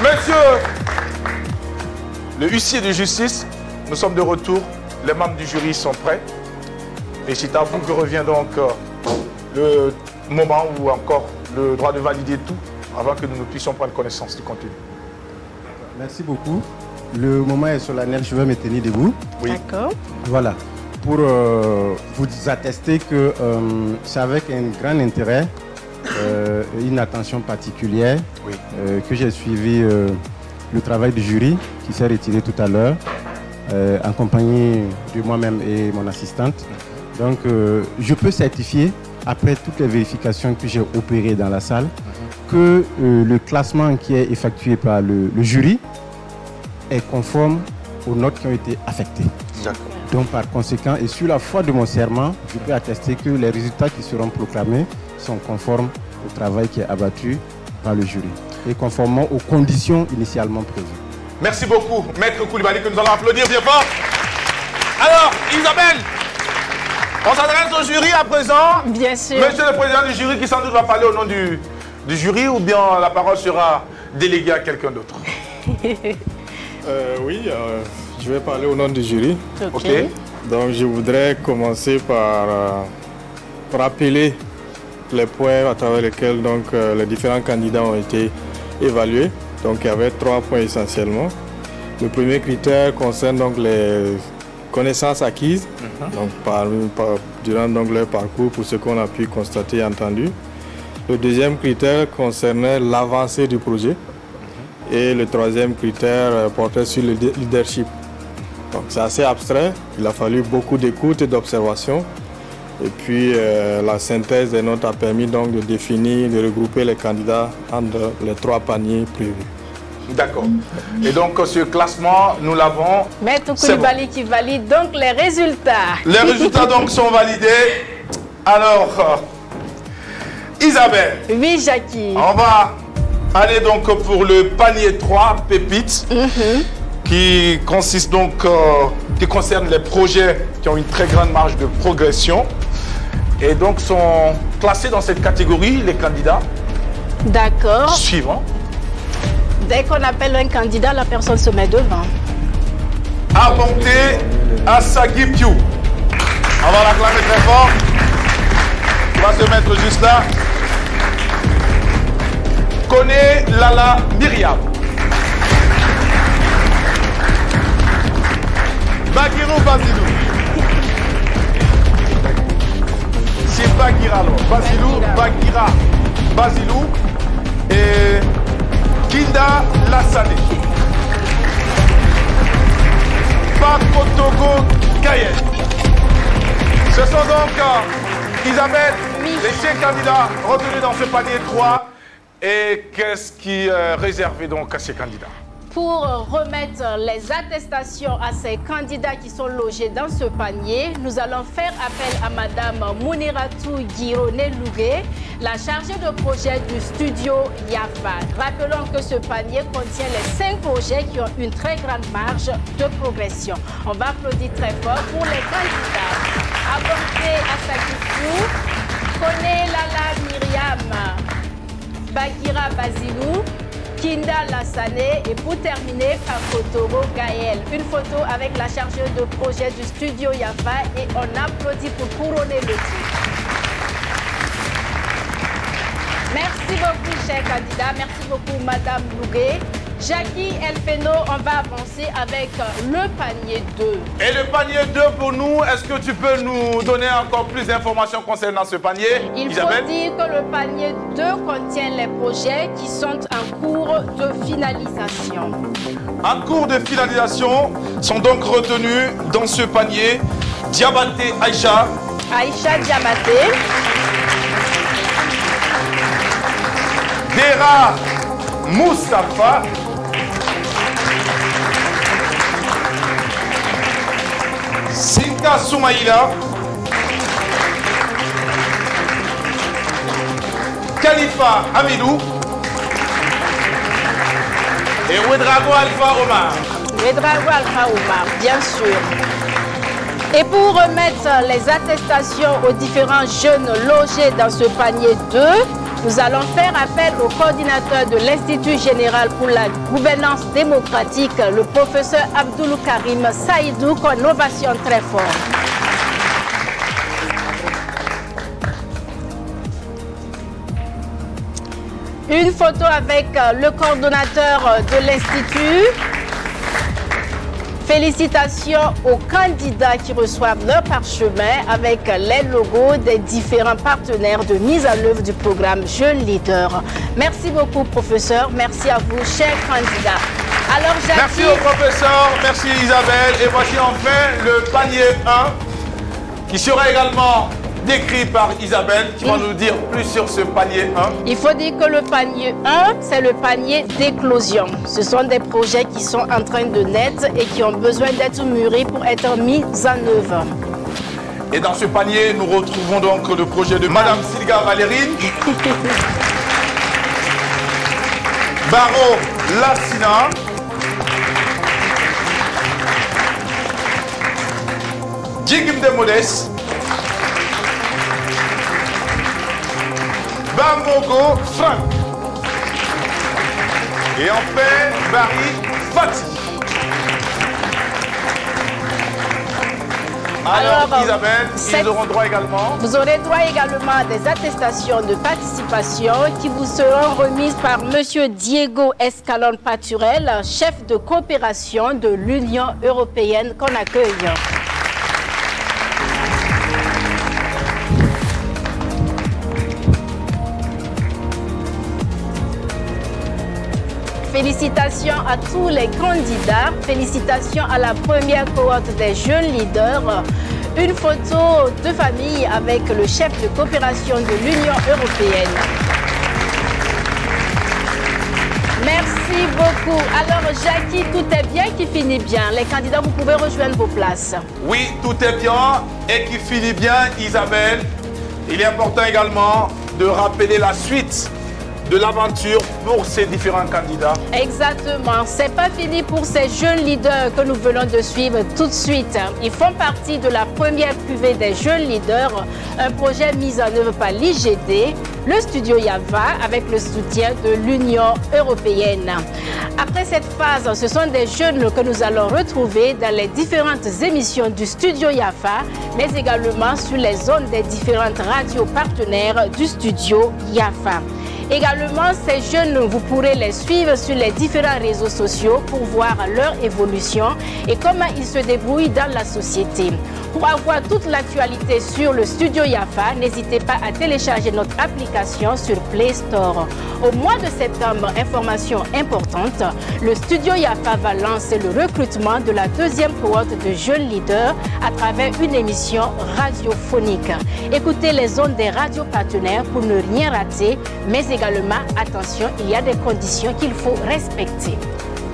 monsieur le huissier de justice, nous sommes de retour. Les membres du jury sont prêts. Et c'est à vous que revient donc le moment où encore le droit de valider tout avant que nous puissions prendre connaissance du contenu. Merci beaucoup. Le moment est solennel, je vais me tenir debout. Oui. D'accord. Voilà. Pour vous attester que c'est avec un grand intérêt, une attention particulière, que j'ai suivi le travail du jury qui s'est retiré tout à l'heure. En compagnie de moi-même et mon assistante. Donc, je peux certifier, après toutes les vérifications que j'ai opérées dans la salle, que le classement qui est effectué par le jury est conforme aux notes qui ont été affectées. Donc, par conséquent, et sur la foi de mon serment, je peux attester que les résultats qui seront proclamés sont conformes au travail qui est abattu par le jury et conformément aux conditions initialement prévues. Merci beaucoup, Maître Koulibaly, que nous allons applaudir bien fort. Alors, Isabelle, on s'adresse au jury à présent. Bien sûr. Monsieur le président du jury qui sans doute va parler au nom du jury ou bien la parole sera déléguée à quelqu'un d'autre? Oui, je vais parler au nom du jury. Ok. Donc, je voudrais commencer par rappeler les points à travers lesquels donc, les différents candidats ont été évalués. Donc il y avait 3 points essentiellement. Le premier critère concerne donc les connaissances acquises donc, durant donc, leur parcours pour ce qu'on a pu constater et entendu. Le deuxième critère concernait l'avancée du projet. Et le troisième critère portait sur le leadership. Donc c'est assez abstrait. Il a fallu beaucoup d'écoute et d'observation. Et puis la synthèse des notes a permis donc de définir, de regrouper les candidats entre les 3 paniers prévus. D'accord. Et donc ce classement, nous l'avons. Maître Koulibaly qui valide donc les résultats. Les résultats donc sont validés. Alors, Isabelle. Oui, Jackie. On va aller donc pour le panier 3, pépites, qui consiste donc, qui concerne les projets qui ont une très grande marge de progression. Et donc sont classés dans cette catégorie les candidats. D'accord. Suivant. Dès qu'on appelle un candidat, la personne se met devant. Abonté Asagi Piu. On va l'acclamer très fort. On va se mettre juste là. Connaît Lala Myriam. Bagiro Basilou. C'est Bagira alors. Basilou, Bagira, Basilou et Kinda Lassane. Pakotogo Kayen. Ce sont donc Isabelle, les 5 candidats retenus dans ce panier 3. Et qu'est-ce qui est réservé donc à ces candidats? Pour remettre les attestations à ces candidats qui sont logés dans ce panier, nous allons faire appel à Madame Mouniratou Guirone-Lougué, la chargée de projet du studio Yafa. Rappelons que ce panier contient les 5 projets qui ont une très grande marge de progression. On va applaudir très fort pour les candidats. Abonté Asakifou, Kone Lala Myriam, Bagira Basilou, Kinda Lassane et pour terminer, Pakotoro Gaël. Une photo avec la chargée de projet du studio Yafa et on applaudit pour couronner le titre. Merci beaucoup, chers candidats. Merci beaucoup, Madame Lougué. Jackie Elfeno, on va avancer avec le panier 2. Et le panier 2 pour nous, est-ce que tu peux nous donner encore plus d'informations concernant ce panier, Isabelle? Il faut dire que le panier 2 contient les projets qui sont en cours de finalisation. En cours de finalisation sont donc retenus dans ce panier Diabaté Aïcha. Aïcha Diabaté. Dera Moustapha. Sinka Soumaïla. Khalifa Amidou. Et Ouedrago Alpha Omar. Ouedrago Alpha Omar, bien sûr. Et pour remettre les attestations aux différents jeunes logés dans ce panier 2, nous allons faire appel au coordinateur de l'Institut général pour la gouvernance démocratique, le professeur Abdoulou Karim Saïdou, qu'on ovation très fort. Une photo avec le coordonnateur de l'Institut. Félicitations aux candidats qui reçoivent leur parchemin avec les logos des différents partenaires de mise en œuvre du programme Jeunes Leaders. Merci beaucoup, professeur. Merci à vous, chers candidats. Alors, Jackie... Merci au professeur, merci Isabelle. Et voici enfin le panier 1 qui sera également décrit par Isabelle, qui va nous dire plus sur ce panier 1. Il faut dire que le panier 1, c'est le panier d'éclosion. Ce sont des projets qui sont en train de naître et qui ont besoin d'être mûris pour être mis en œuvre. Et dans ce panier, nous retrouvons donc le projet de Madame Silga Valérine, Baro Lassina, Djigimde Modeste, Bambogo Franck. Et enfin, Barry Fati. Alors Isabelle, ils auront droit également. Vous aurez droit également à des attestations de participation qui vous seront remises par M. Diego Escalon Paturel, chef de coopération de l'Union européenne qu'on accueille. Félicitations à tous les candidats. Félicitations à la première cohorte des jeunes leaders. Une photo de famille avec le chef de coopération de l'Union européenne. Merci beaucoup. Alors, Jackie, tout est bien qui finit bien. Les candidats, vous pouvez rejoindre vos places. Oui, tout est bien et qui finit bien, Isabelle. Il est important également de rappeler la suite de l'aventure pour ces différents candidats. Exactement. C'est pas fini pour ces jeunes leaders que nous venons de suivre tout de suite. Ils font partie de la première cuvée des jeunes leaders, un projet mis en œuvre par l'IGD, le studio Yava, avec le soutien de l'Union européenne. Après cette phase, ce sont des jeunes que nous allons retrouver dans les différentes émissions du studio Yava, mais également sur les zones des différentes radios partenaires du studio Yava. Également, ces jeunes, vous pourrez les suivre sur les différents réseaux sociaux pour voir leur évolution et comment ils se débrouillent dans la société. Pour avoir toute l'actualité sur le studio Yava, n'hésitez pas à télécharger notre application sur Play Store. Au mois de septembre, information importante, le studio Yava va lancer le recrutement de la deuxième cohorte de jeunes leaders à travers une émission radiophonique. Écoutez les ondes des radios partenaires pour ne rien rater, mais également, attention, il y a des conditions qu'il faut respecter.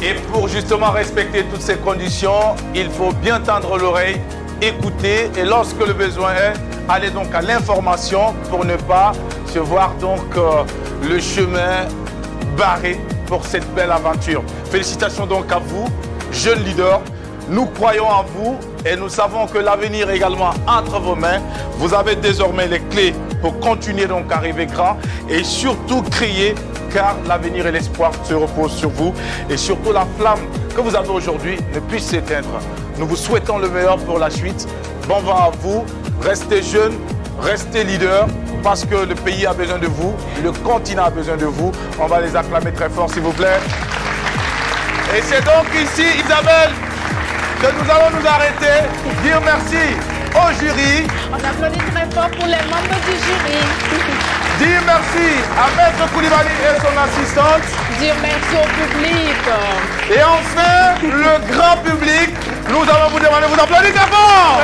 Et pour justement respecter toutes ces conditions, il faut bien tendre l'oreille, écouter et lorsque le besoin est, aller donc à l'information pour ne pas se voir donc le chemin barré pour cette belle aventure. Félicitations donc à vous, jeunes leaders. Nous croyons en vous et nous savons que l'avenir est également entre vos mains. Vous avez désormais les clés pour continuer donc à rêver grand et surtout crier car l'avenir et l'espoir se reposent sur vous et surtout la flamme que vous avez aujourd'hui ne puisse s'éteindre. Nous vous souhaitons le meilleur pour la suite. Bon vent à vous, restez jeunes, restez leaders parce que le pays a besoin de vous, le continent a besoin de vous. On va les acclamer très fort s'il vous plaît. Et c'est donc ici, Isabelle, que nous allons nous arrêter, dire merci au jury. On applaudit très fort pour les membres du jury. Dire merci à Maître Koulibaly et son assistante. Dire merci au public. Et enfin, le grand public, nous allons vous demander de vous applaudir très fort.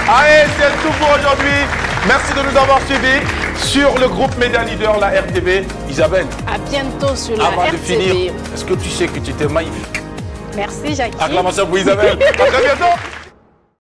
Allez, c'est tout pour aujourd'hui. Merci de nous avoir suivis sur le groupe Média Leader, la RTB. Isabelle. À bientôt sur la Avant RTB. de finir, est-ce que tu sais que tu étais magnifique? Merci Jackie. Acclamation pour Isabelle. À très bientôt.